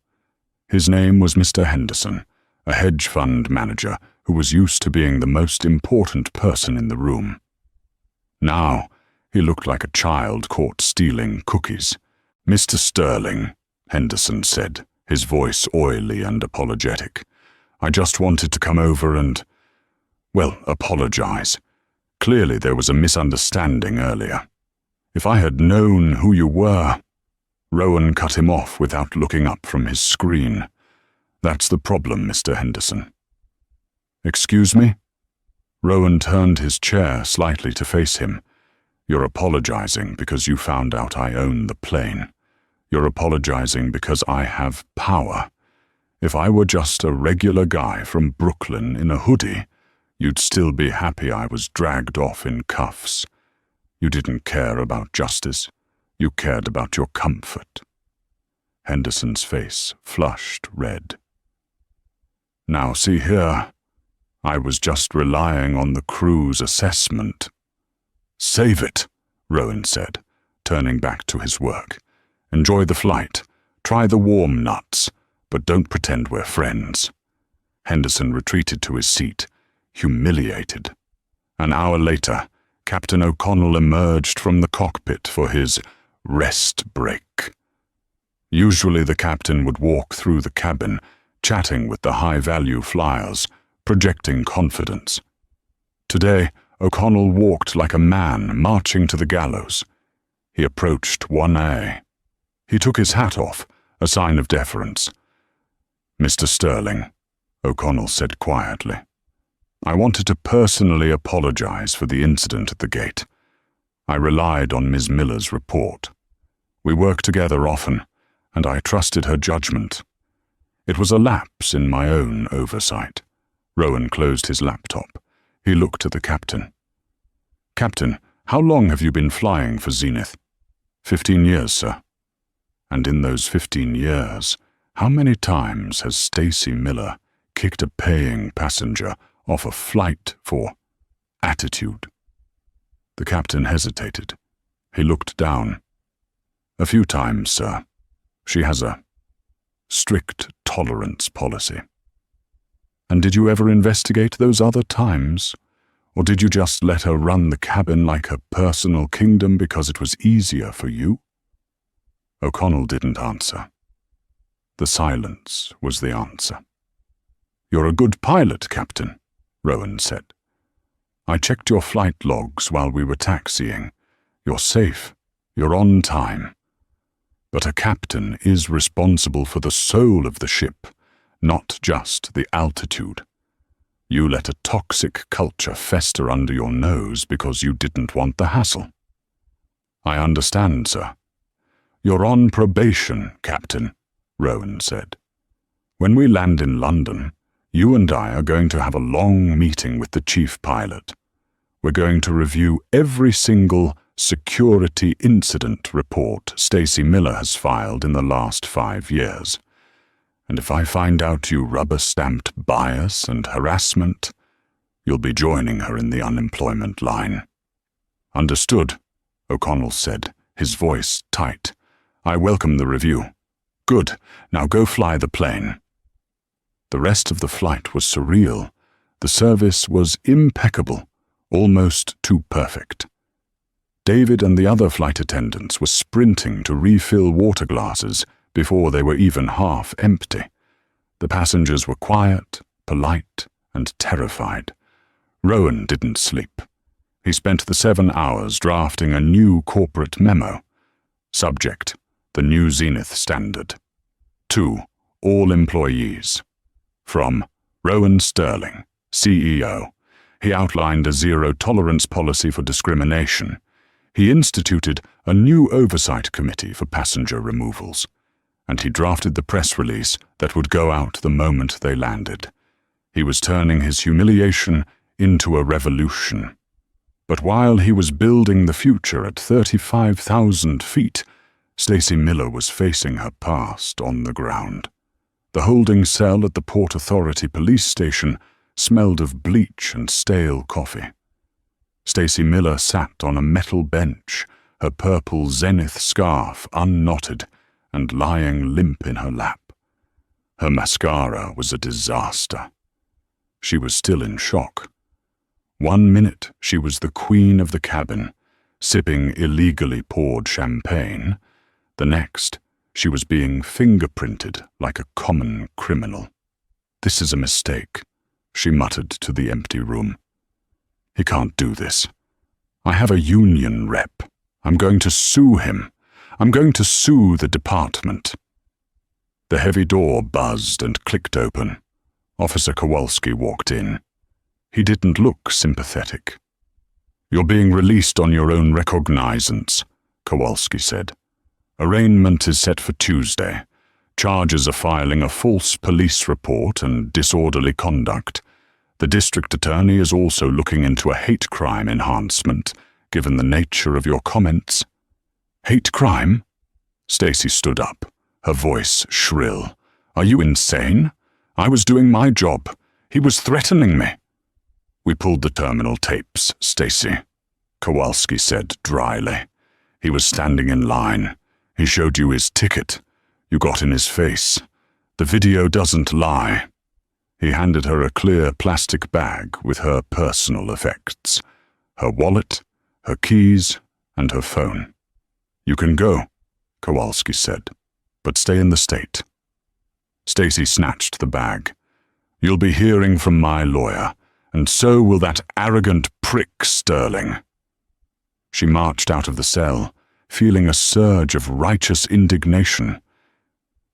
His name was Mr. Henderson, a hedge fund manager who was used to being the most important person in the room. Now, he looked like a child caught stealing cookies. "Mr. Sterling," Henderson said, his voice oily and apologetic. "I just wanted to come over and, apologize. Clearly there was a misunderstanding earlier. If I had known who you were—" Rowan cut him off without looking up from his screen. "That's the problem, Mr. Henderson." "Excuse me?" Rowan turned his chair slightly to face him. "You're apologizing because you found out I own the plane. You're apologizing because I have power. If I were just a regular guy from Brooklyn in a hoodie, you'd still be happy I was dragged off in cuffs. You didn't care about justice. You cared about your comfort." Henderson's face flushed red. "Now see here. I was just relying on the crew's assessment." "Save it," Rowan said, turning back to his work. "Enjoy the flight. Try the warm nuts, but don't pretend we're friends." Henderson retreated to his seat, humiliated. An hour later, Captain O'Connell emerged from the cockpit for his rest break. Usually the captain would walk through the cabin, chatting with the high-value flyers, projecting confidence. Today, O'Connell walked like a man marching to the gallows. He approached 1A. He took his hat off, a sign of deference. "Mr. Sterling," O'Connell said quietly, "I wanted to personally apologize for the incident at the gate. I relied on Ms. Miller's report. We work together often, and I trusted her judgment. It was a lapse in my own oversight." Rowan closed his laptop. He looked at the captain. "Captain, how long have you been flying for Zenith?" 15 years, sir." "And in those 15 years, how many times has Stacy Miller kicked a paying passenger off a flight for attitude?" The captain hesitated. He looked down. "A few times, sir. She has a strict tolerance policy." "And did you ever investigate those other times? Or did you just let her run the cabin like her personal kingdom because it was easier for you?" O'Connell didn't answer. The silence was the answer. "You're a good pilot, Captain," Rowan said. "I checked your flight logs while we were taxiing. You're safe. You're on time. But a captain is responsible for the soul of the ship, not just the altitude. You let a toxic culture fester under your nose because you didn't want the hassle." "I understand, sir." "You're on probation, Captain," Rowan said. "When we land in London, you and I are going to have a long meeting with the chief pilot. We're going to review every single security incident report Stacy Miller has filed in the last 5 years. And if I find out you rubber-stamped bias and harassment, you'll be joining her in the unemployment line." "Understood," O'Connell said, his voice tight. "I welcome the review." "Good. Now go fly the plane." The rest of the flight was surreal. The service was impeccable, almost too perfect. David and the other flight attendants were sprinting to refill water glasses before they were even half empty. The passengers were quiet, polite, and terrified. Rowan didn't sleep. He spent the 7 hours drafting a new corporate memo. Subject: the new Zenith Standard. To all employees. From Rowan Sterling, CEO. He outlined a zero-tolerance policy for discrimination. He instituted a new oversight committee for passenger removals. And he drafted the press release that would go out the moment they landed. He was turning his humiliation into a revolution. But while he was building the future at 35,000 feet, Stacy Miller was facing her past on the ground. The holding cell at the Port Authority police station smelled of bleach and stale coffee. Stacy Miller sat on a metal bench, her purple Zenith scarf unknotted and lying limp in her lap. Her mascara was a disaster. She was still in shock. 1 minute she was the queen of the cabin, sipping illegally poured champagne. The next, she was being fingerprinted like a common criminal. "This is a mistake," she muttered to the empty room. "He can't do this. I have a union rep. I'm going to sue him. I'm going to sue the department." The heavy door buzzed and clicked open. Officer Kowalski walked in. He didn't look sympathetic. "You're being released on your own recognizance," Kowalski said. Arraignment is set for Tuesday. Charges are filing a false police report and disorderly conduct. The district attorney is also looking into a hate crime enhancement, given the nature of your comments." "Hate crime?" Stacy stood up, her voice shrill. "Are you insane? I was doing my job. He was threatening me." "We pulled the terminal tapes, Stacy," Kowalski said dryly. "He was standing in line. He showed you his ticket. You got in his face. The video doesn't lie." He handed her a clear plastic bag with her personal effects, her wallet, her keys, and her phone. "You can go," Kowalski said, "but stay in the state." Stacy snatched the bag. "You'll be hearing from my lawyer, and so will that arrogant prick Sterling." She marched out of the cell, feeling a surge of righteous indignation.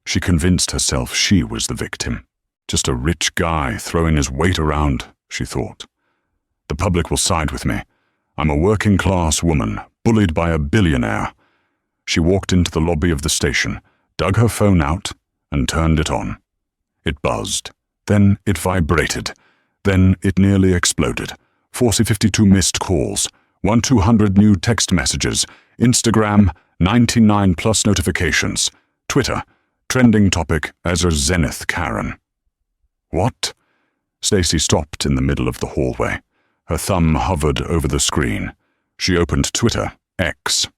She convinced herself she was the victim. Just a rich guy throwing his weight around, she thought. The public will side with me. I'm a working-class woman, bullied by a billionaire. She walked into the lobby of the station, dug her phone out, and turned it on. It buzzed. Then it vibrated. Then it nearly exploded. 4052 missed calls. 1200 new text messages. Instagram, 99 plus notifications. Twitter, trending topic as a Zenith Karen. What? Stacy stopped in the middle of the hallway. Her thumb hovered over the screen. She opened Twitter, X.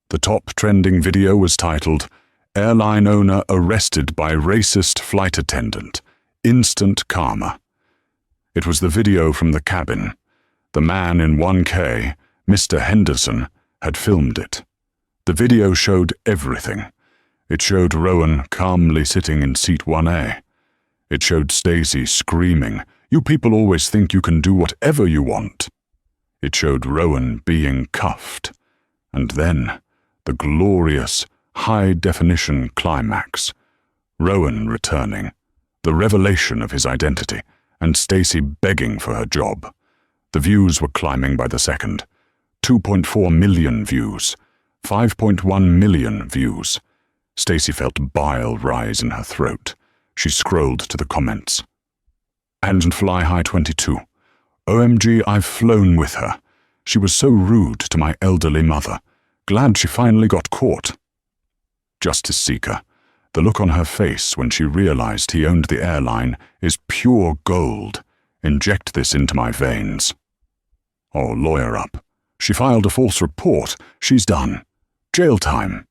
The top trending video was titled, "Airline owner arrested by racist flight attendant. Instant karma." It was the video from the cabin. The man in 1K, Mr. Henderson, had filmed it. The video showed everything. It showed Rowan calmly sitting in seat 1A. It showed Stacy screaming, "You people always think you can do whatever you want." It showed Rowan being cuffed. And then, the glorious, high-definition climax. Rowan returning, the revelation of his identity, and Stacy begging for her job. The views were climbing by the second. 2.4 million views. 5.1 million views. Stacy felt bile rise in her throat. She scrolled to the comments. "And Fly High 22. OMG, I've flown with her. She was so rude to my elderly mother. Glad she finally got caught." Justice Seeker. The look on her face when she realized he owned the airline is pure gold. Inject this into my veins. Oh, lawyer up. She filed a false report. She's done. Jail time.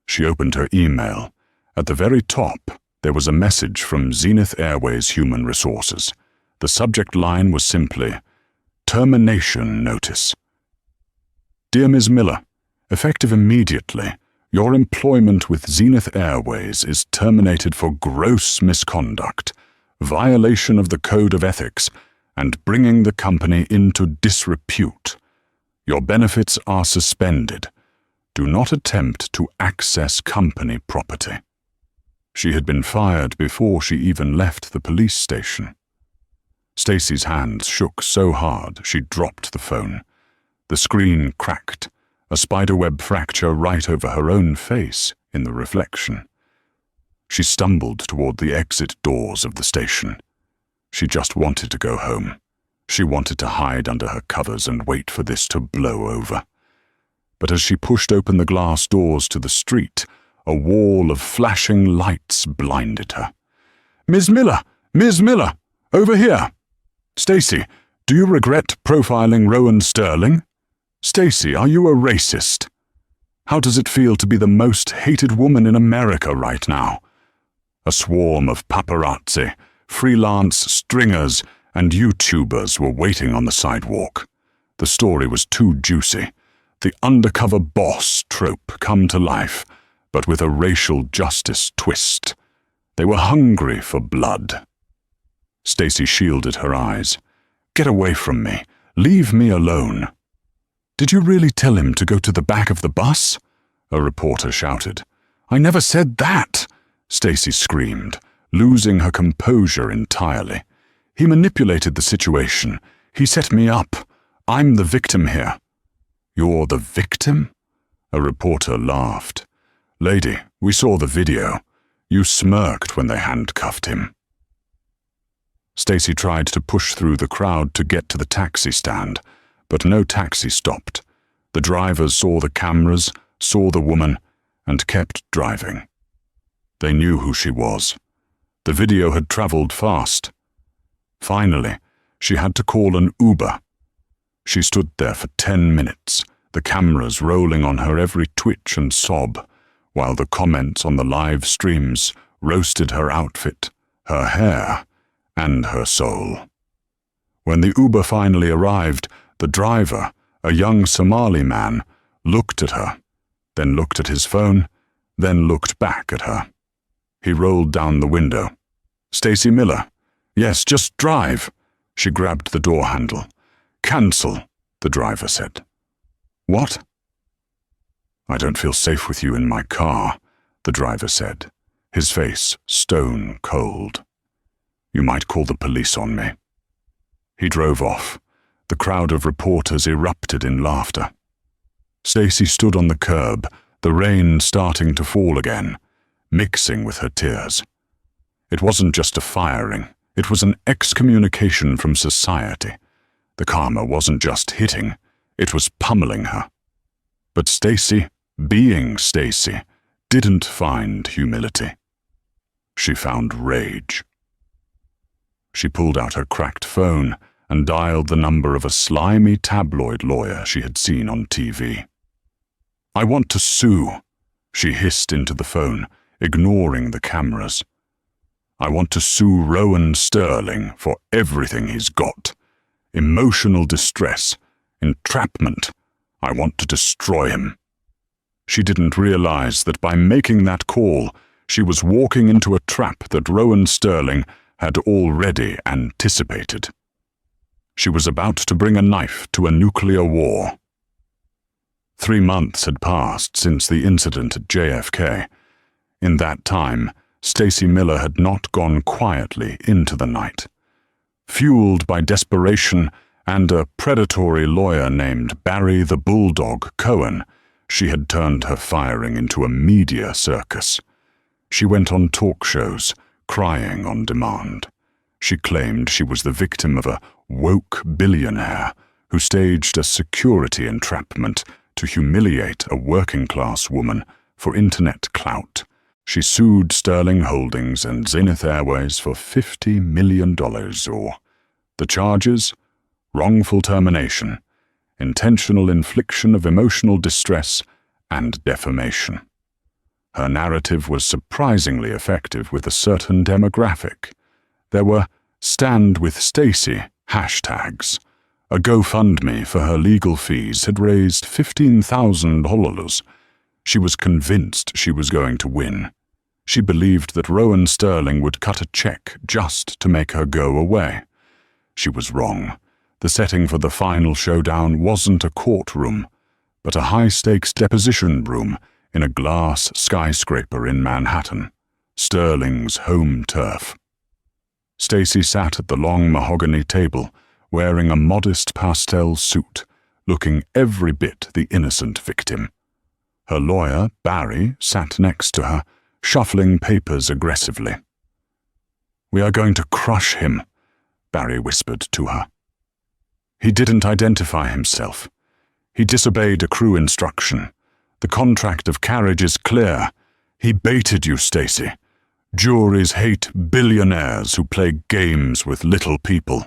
She opened her email. At the very top, there was a message from Zenith Airways Human Resources. The subject line was simply, "Termination Notice." "Dear Ms. Miller, effective immediately, your employment with Zenith Airways is terminated for gross misconduct, violation of the Code of Ethics, and bringing the company into disrepute. Your benefits are suspended. Do not attempt to access company property." She had been fired before she even left the police station. Stacy's hands shook so hard she dropped the phone. The screen cracked, a spiderweb fracture right over her own face in the reflection. She stumbled toward the exit doors of the station. She just wanted to go home. She wanted to hide under her covers and wait for this to blow over. But as she pushed open the glass doors to the street, a wall of flashing lights blinded her. "Ms. Miller! Ms. Miller! Over here! Stacy, do you regret profiling Rowan Sterling? Stacy, are you a racist? How does it feel to be the most hated woman in America right now?" A swarm of paparazzi, freelance stringers, and YouTubers were waiting on the sidewalk. The story was too juicy. The undercover boss trope come to life, but with a racial justice twist. They were hungry for blood. Stacy shielded her eyes. "Get away from me. Leave me alone." "Did you really tell him to go to the back of the bus?" a reporter shouted. "I never said that," Stacy screamed, losing her composure entirely. "He manipulated the situation. He set me up. I'm the victim here." "You're the victim?" A reporter laughed. "Lady, we saw the video. You smirked when they handcuffed him." Stacy tried to push through the crowd to get to the taxi stand, but no taxi stopped. The drivers saw the cameras, saw the woman, and kept driving. They knew who she was. The video had traveled fast. Finally, she had to call an Uber. She stood there for 10 minutes, the cameras rolling on her every twitch and sob, while the comments on the live streams roasted her outfit, her hair, and her soul. When the Uber finally arrived, the driver, a young Somali man, looked at her, then looked at his phone, then looked back at her. He rolled down the window. "Stacy Miller." "Yes, just drive." She grabbed the door handle. "Cancel," the driver said. "What?" "I don't feel safe with you in my car," the driver said, his face stone cold. "You might call the police on me." He drove off. The crowd of reporters erupted in laughter. Stacy stood on the curb, the rain starting to fall again, mixing with her tears. It wasn't just a firing, it was an excommunication from society. The karma wasn't just hitting, it was pummeling her. But Stacy, being Stacy, didn't find humility. She found rage. She pulled out her cracked phone and dialed the number of a slimy tabloid lawyer she had seen on TV. "I want to sue," she hissed into the phone, ignoring the cameras. "I want to sue Rowan Sterling for everything he's got. Emotional distress, entrapment. I want to destroy him." She didn't realize that by making that call, she was walking into a trap that Rowan Sterling had already anticipated. She was about to bring a knife to a nuclear war. 3 months had passed since the incident at JFK. In that time, Stacy Miller had not gone quietly into the night. Fueled by desperation and a predatory lawyer named Barry the Bulldog Cohen, she had turned her firing into a media circus. She went on talk shows, crying on demand. She claimed she was the victim of a woke billionaire who staged a security entrapment to humiliate a working-class woman for internet clout. She sued Sterling Holdings and Zenith Airways for $50 million or the charges: wrongful termination, intentional infliction of emotional distress, and defamation. Her narrative was surprisingly effective with a certain demographic. There were "Stand with Stacy" hashtags. A GoFundMe for her legal fees had raised $15,000. She was convinced she was going to win. She believed that Rowan Sterling would cut a check just to make her go away. She was wrong. The setting for the final showdown wasn't a courtroom, but a high-stakes deposition room in a glass skyscraper in Manhattan, Sterling's home turf. Stacy sat at the long mahogany table, wearing a modest pastel suit, looking every bit the innocent victim. Her lawyer, Barry, sat next to her, shuffling papers aggressively. "We are going to crush him," Barry whispered to her. "He didn't identify himself. He disobeyed a crew instruction. The contract of carriage is clear. He baited you, Stacy. Juries hate billionaires who play games with little people."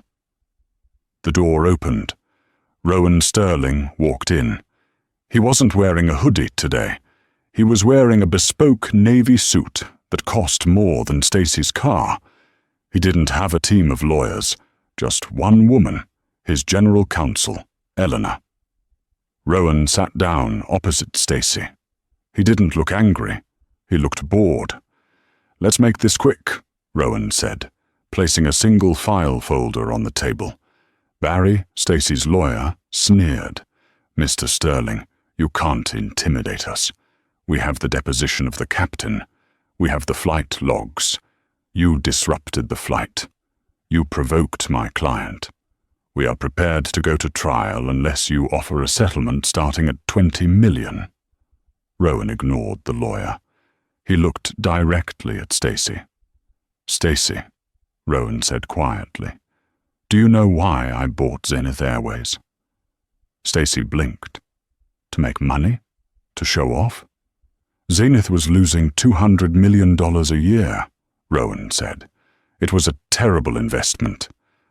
The door opened. Rowan Sterling walked in. He wasn't wearing a hoodie today. He was wearing a bespoke navy suit that cost more than Stacy's car. He didn't have a team of lawyers, just one woman, his general counsel, Eleanor. Rowan sat down opposite Stacy. He didn't look angry. He looked bored. "Let's make this quick," Rowan said, placing a single file folder on the table. Barry, Stacy's lawyer, sneered. "Mr. Sterling, you can't intimidate us. We have the deposition of the captain. We have the flight logs. You disrupted the flight. You provoked my client. We are prepared to go to trial unless you offer a settlement starting at $20 million. Rowan ignored the lawyer. He looked directly at Stacy. "Stacy," Rowan said quietly, "do you know why I bought Zenith Airways?" Stacy blinked. To make money? To show off? Zenith was losing $200 million a year, Rowan said. It was a terrible investment.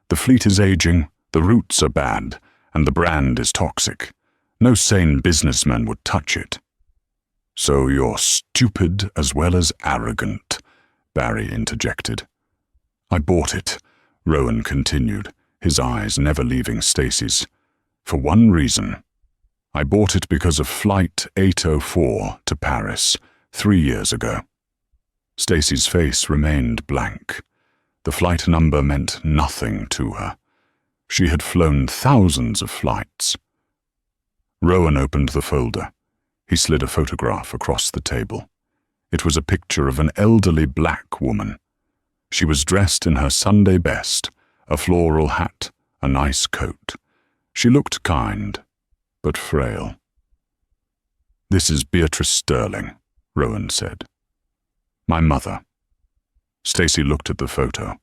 The fleet is aging, the routes are bad, and the brand is toxic. No sane businessman would touch it. "So you're stupid as well as arrogant," Barry interjected. "I bought it," Rowan continued, his eyes never leaving Stacy's, "for one reason. I bought it because of Flight 804 to Paris 3 years ago." Stacy's face remained blank. The flight number meant nothing to her. She had flown thousands of flights. Rowan opened the folder. He slid a photograph across the table. It was a picture of an elderly black woman. She was dressed in her Sunday best, a floral hat, a nice coat. She looked kind, but frail. "This is Beatrice Sterling," Rowan said. "My mother." Stacy looked at the photo.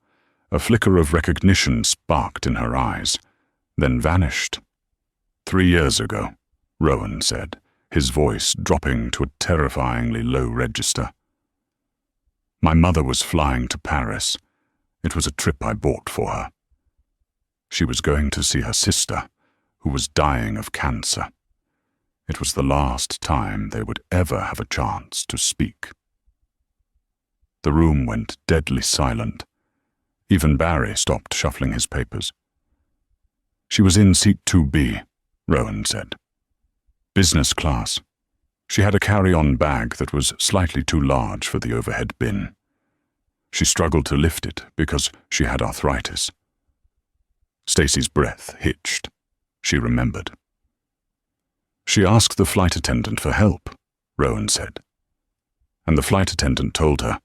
A flicker of recognition sparked in her eyes, then vanished. "3 years ago," Rowan said, his voice dropping to a terrifyingly low register. "My mother was flying to Paris. It was a trip I bought for her. She was going to see her sister, who was dying of cancer. It was the last time they would ever have a chance to speak." The room went deadly silent. Even Barry stopped shuffling his papers. "She was in seat 2B, Rowan said. Business class. She had a carry-on bag that was slightly too large for the overhead bin. She struggled to lift it because she had arthritis." Stacy's breath hitched. She remembered. "She asked the flight attendant for help," Rowan said. "And the flight attendant told her,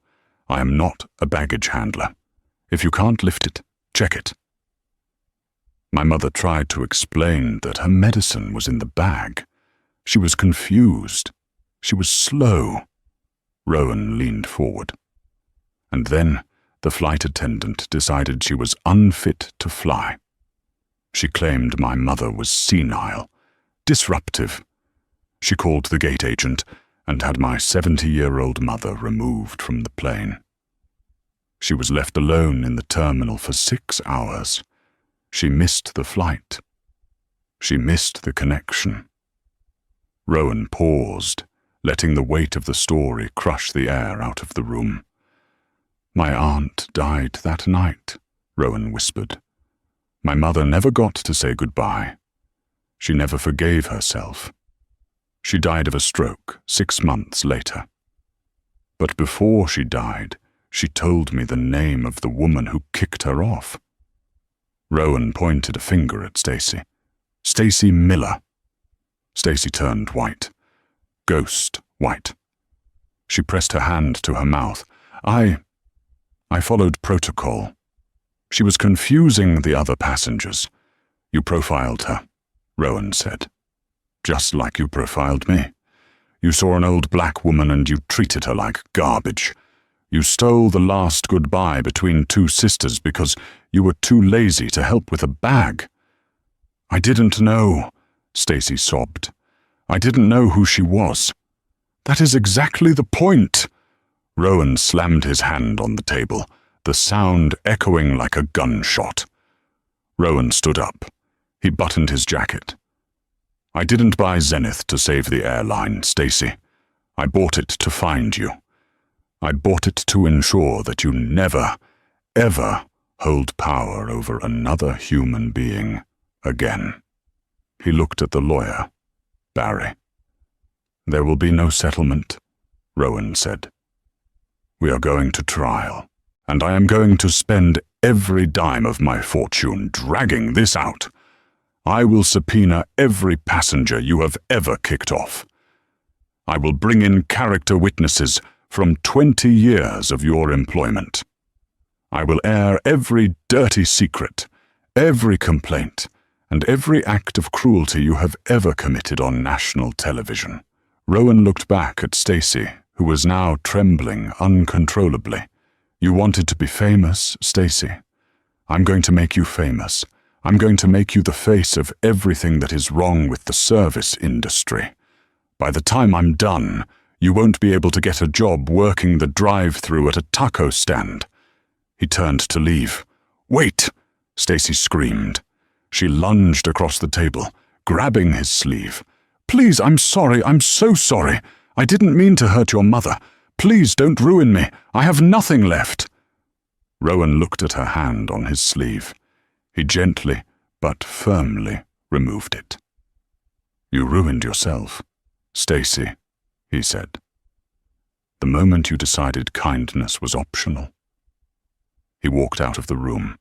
'I am not a baggage handler. If you can't lift it, check it.' My mother tried to explain that her medicine was in the bag. She was confused. She was slow." Rowan leaned forward. "And then the flight attendant decided she was unfit to fly. She claimed my mother was senile, disruptive. She called the gate agent and had my 70-year-old mother removed from the plane. She was left alone in the terminal for 6 hours. She missed the flight. She missed the connection." Rowan paused, letting the weight of the story crush the air out of the room. "My aunt died that night," Rowan whispered. "My mother never got to say goodbye. She never forgave herself. She died of a stroke 6 months later. But before she died, she told me the name of the woman who kicked her off." Rowan pointed a finger at Stacy. "Stacy Miller." Stacy turned white. Ghost white. She pressed her hand to her mouth. I followed protocol. She was confusing the other passengers. You profiled her," Rowan said. "Just like you profiled me. You saw an old black woman and you treated her like garbage. You stole the last goodbye between 2 sisters because you were too lazy to help with a bag." "I didn't know," Stacy sobbed. "I didn't know who she was." "That is exactly the point." Rowan slammed his hand on the table, the sound echoing like a gunshot. Rowan stood up. He buttoned his jacket. "I didn't buy Zenith to save the airline, Stacy. I bought it to find you. I bought it to ensure that you never, ever hold power over another human being again." He looked at the lawyer, Barry. "There will be no settlement," Rowan said. "We are going to trial, and I am going to spend every dime of my fortune dragging this out. I will subpoena every passenger you have ever kicked off. I will bring in character witnesses from 20 years of your employment. I will air every dirty secret, every complaint, and every act of cruelty you have ever committed on national television." Rowan looked back at Stacy, who was now trembling uncontrollably. "You wanted to be famous, Stacy. I'm going to make you famous. I'm going to make you the face of everything that is wrong with the service industry. By the time I'm done, you won't be able to get a job working the drive-thru at a taco stand." He turned to leave. "Wait!" Stacy screamed. She lunged across the table, grabbing his sleeve. "Please, I'm sorry. I'm so sorry. I didn't mean to hurt your mother. Please don't ruin me. I have nothing left." Rowan looked at her hand on his sleeve. He gently but firmly removed it. "You ruined yourself, Stacy," he said. "The moment you decided kindness was optional." He walked out of the room.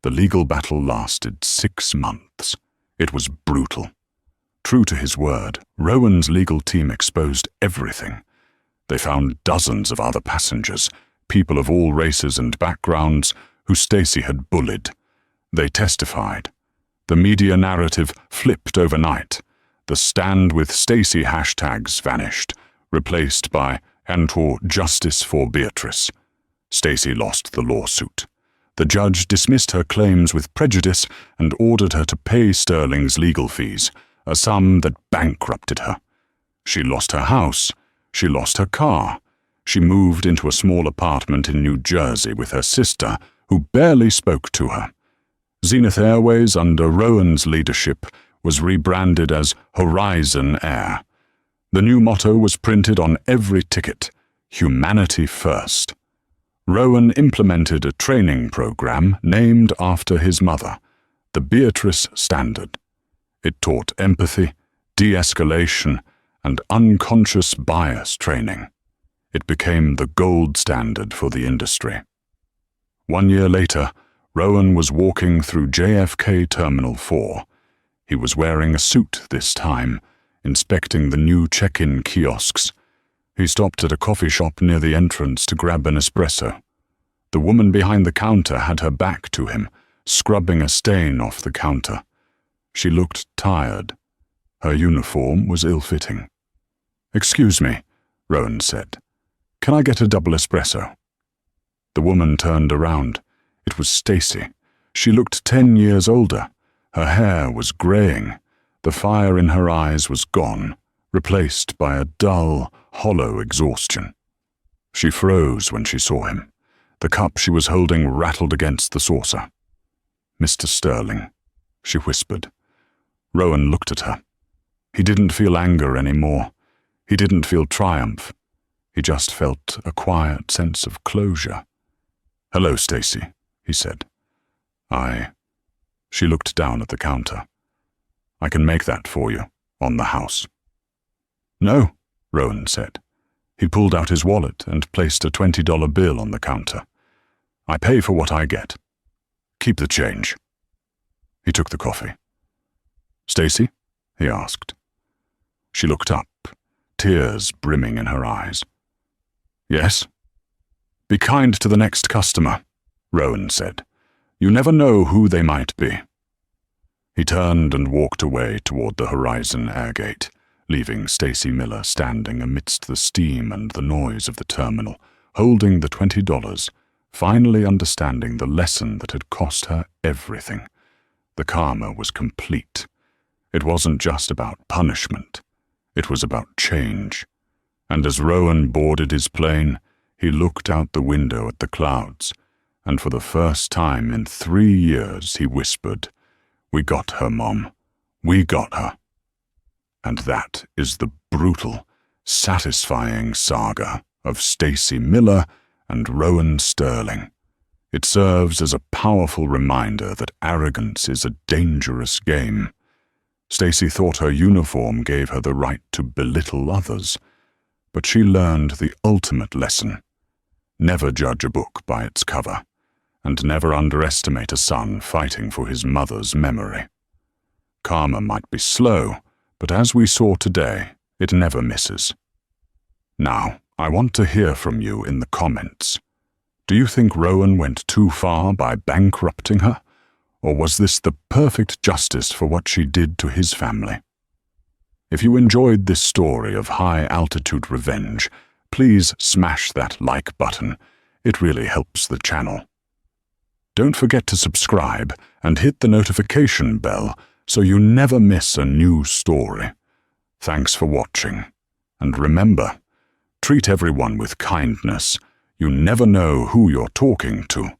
The legal battle lasted 6 months. It was brutal. True to his word, Rowan's legal team exposed everything. They found dozens of other passengers, people of all races and backgrounds, who Stacy had bullied. They testified. The media narrative flipped overnight. The Stand with Stacy hashtags vanished, replaced by #Justice for Beatrice. Stacy lost the lawsuit. The judge dismissed her claims with prejudice and ordered her to pay Sterling's legal fees, a sum that bankrupted her. She lost her house. She lost her car. She moved into a small apartment in New Jersey with her sister, who barely spoke to her. Zenith Airways, under Rowan's leadership, was rebranded as Horizon Air. The new motto was printed on every ticket: "Humanity First." Rowan implemented a training program named after his mother, the Beatrice Standard. It taught empathy, de-escalation, and unconscious bias training. It became the gold standard for the industry. 1 year later, Rowan was walking through JFK Terminal 4. He was wearing a suit this time, inspecting the new check-in kiosks. He stopped at a coffee shop near the entrance to grab an espresso. The woman behind the counter had her back to him, scrubbing a stain off the counter. She looked tired. Her uniform was ill-fitting. "Excuse me," Rowan said. "Can I get a double espresso?" The woman turned around. It was Stacy. She looked 10 years older. Her hair was graying. The fire in her eyes was gone, replaced by a dull, hollow exhaustion. She froze when she saw him. The cup she was holding rattled against the saucer. "Mr. Sterling," she whispered. Rowan looked at her. He didn't feel anger anymore. He didn't feel triumph. He just felt a quiet sense of closure. "Hello, Stacy," he said. She looked down at the counter. "I can make that for you, on the house." "No," Rowan said. He pulled out his wallet and placed a $20 bill on the counter. "I pay for what I get. Keep the change." He took the coffee. "Stacy?" he asked. She looked up, tears brimming in her eyes. "Yes?" "Be kind to the next customer," Rowan said. "You never know who they might be." He turned and walked away toward the Horizon Air Gate, leaving Stacy Miller standing amidst the steam and the noise of the terminal, holding the $20, finally understanding the lesson that had cost her everything. The karma was complete. It wasn't just about punishment. It was about change. And as Rowan boarded his plane, he looked out the window at the clouds, and for the first time in 3 years he whispered, "We got her, Mom. We got her." And that is the brutal, satisfying saga of Stacy Miller and Rowan Sterling. It serves as a powerful reminder that arrogance is a dangerous game. Stacy thought her uniform gave her the right to belittle others, but she learned the ultimate lesson: never judge a book by its cover, and never underestimate a son fighting for his mother's memory. Karma might be slow, but as we saw today, it never misses. Now, I want to hear from you in the comments. Do you think Rowan went too far by bankrupting her, or was this the perfect justice for what she did to his family? If you enjoyed this story of high-altitude revenge, please smash that like button. It really helps the channel. Don't forget to subscribe and hit the notification bell so you never miss a new story. Thanks for watching. And remember, treat everyone with kindness. You never know who you're talking to.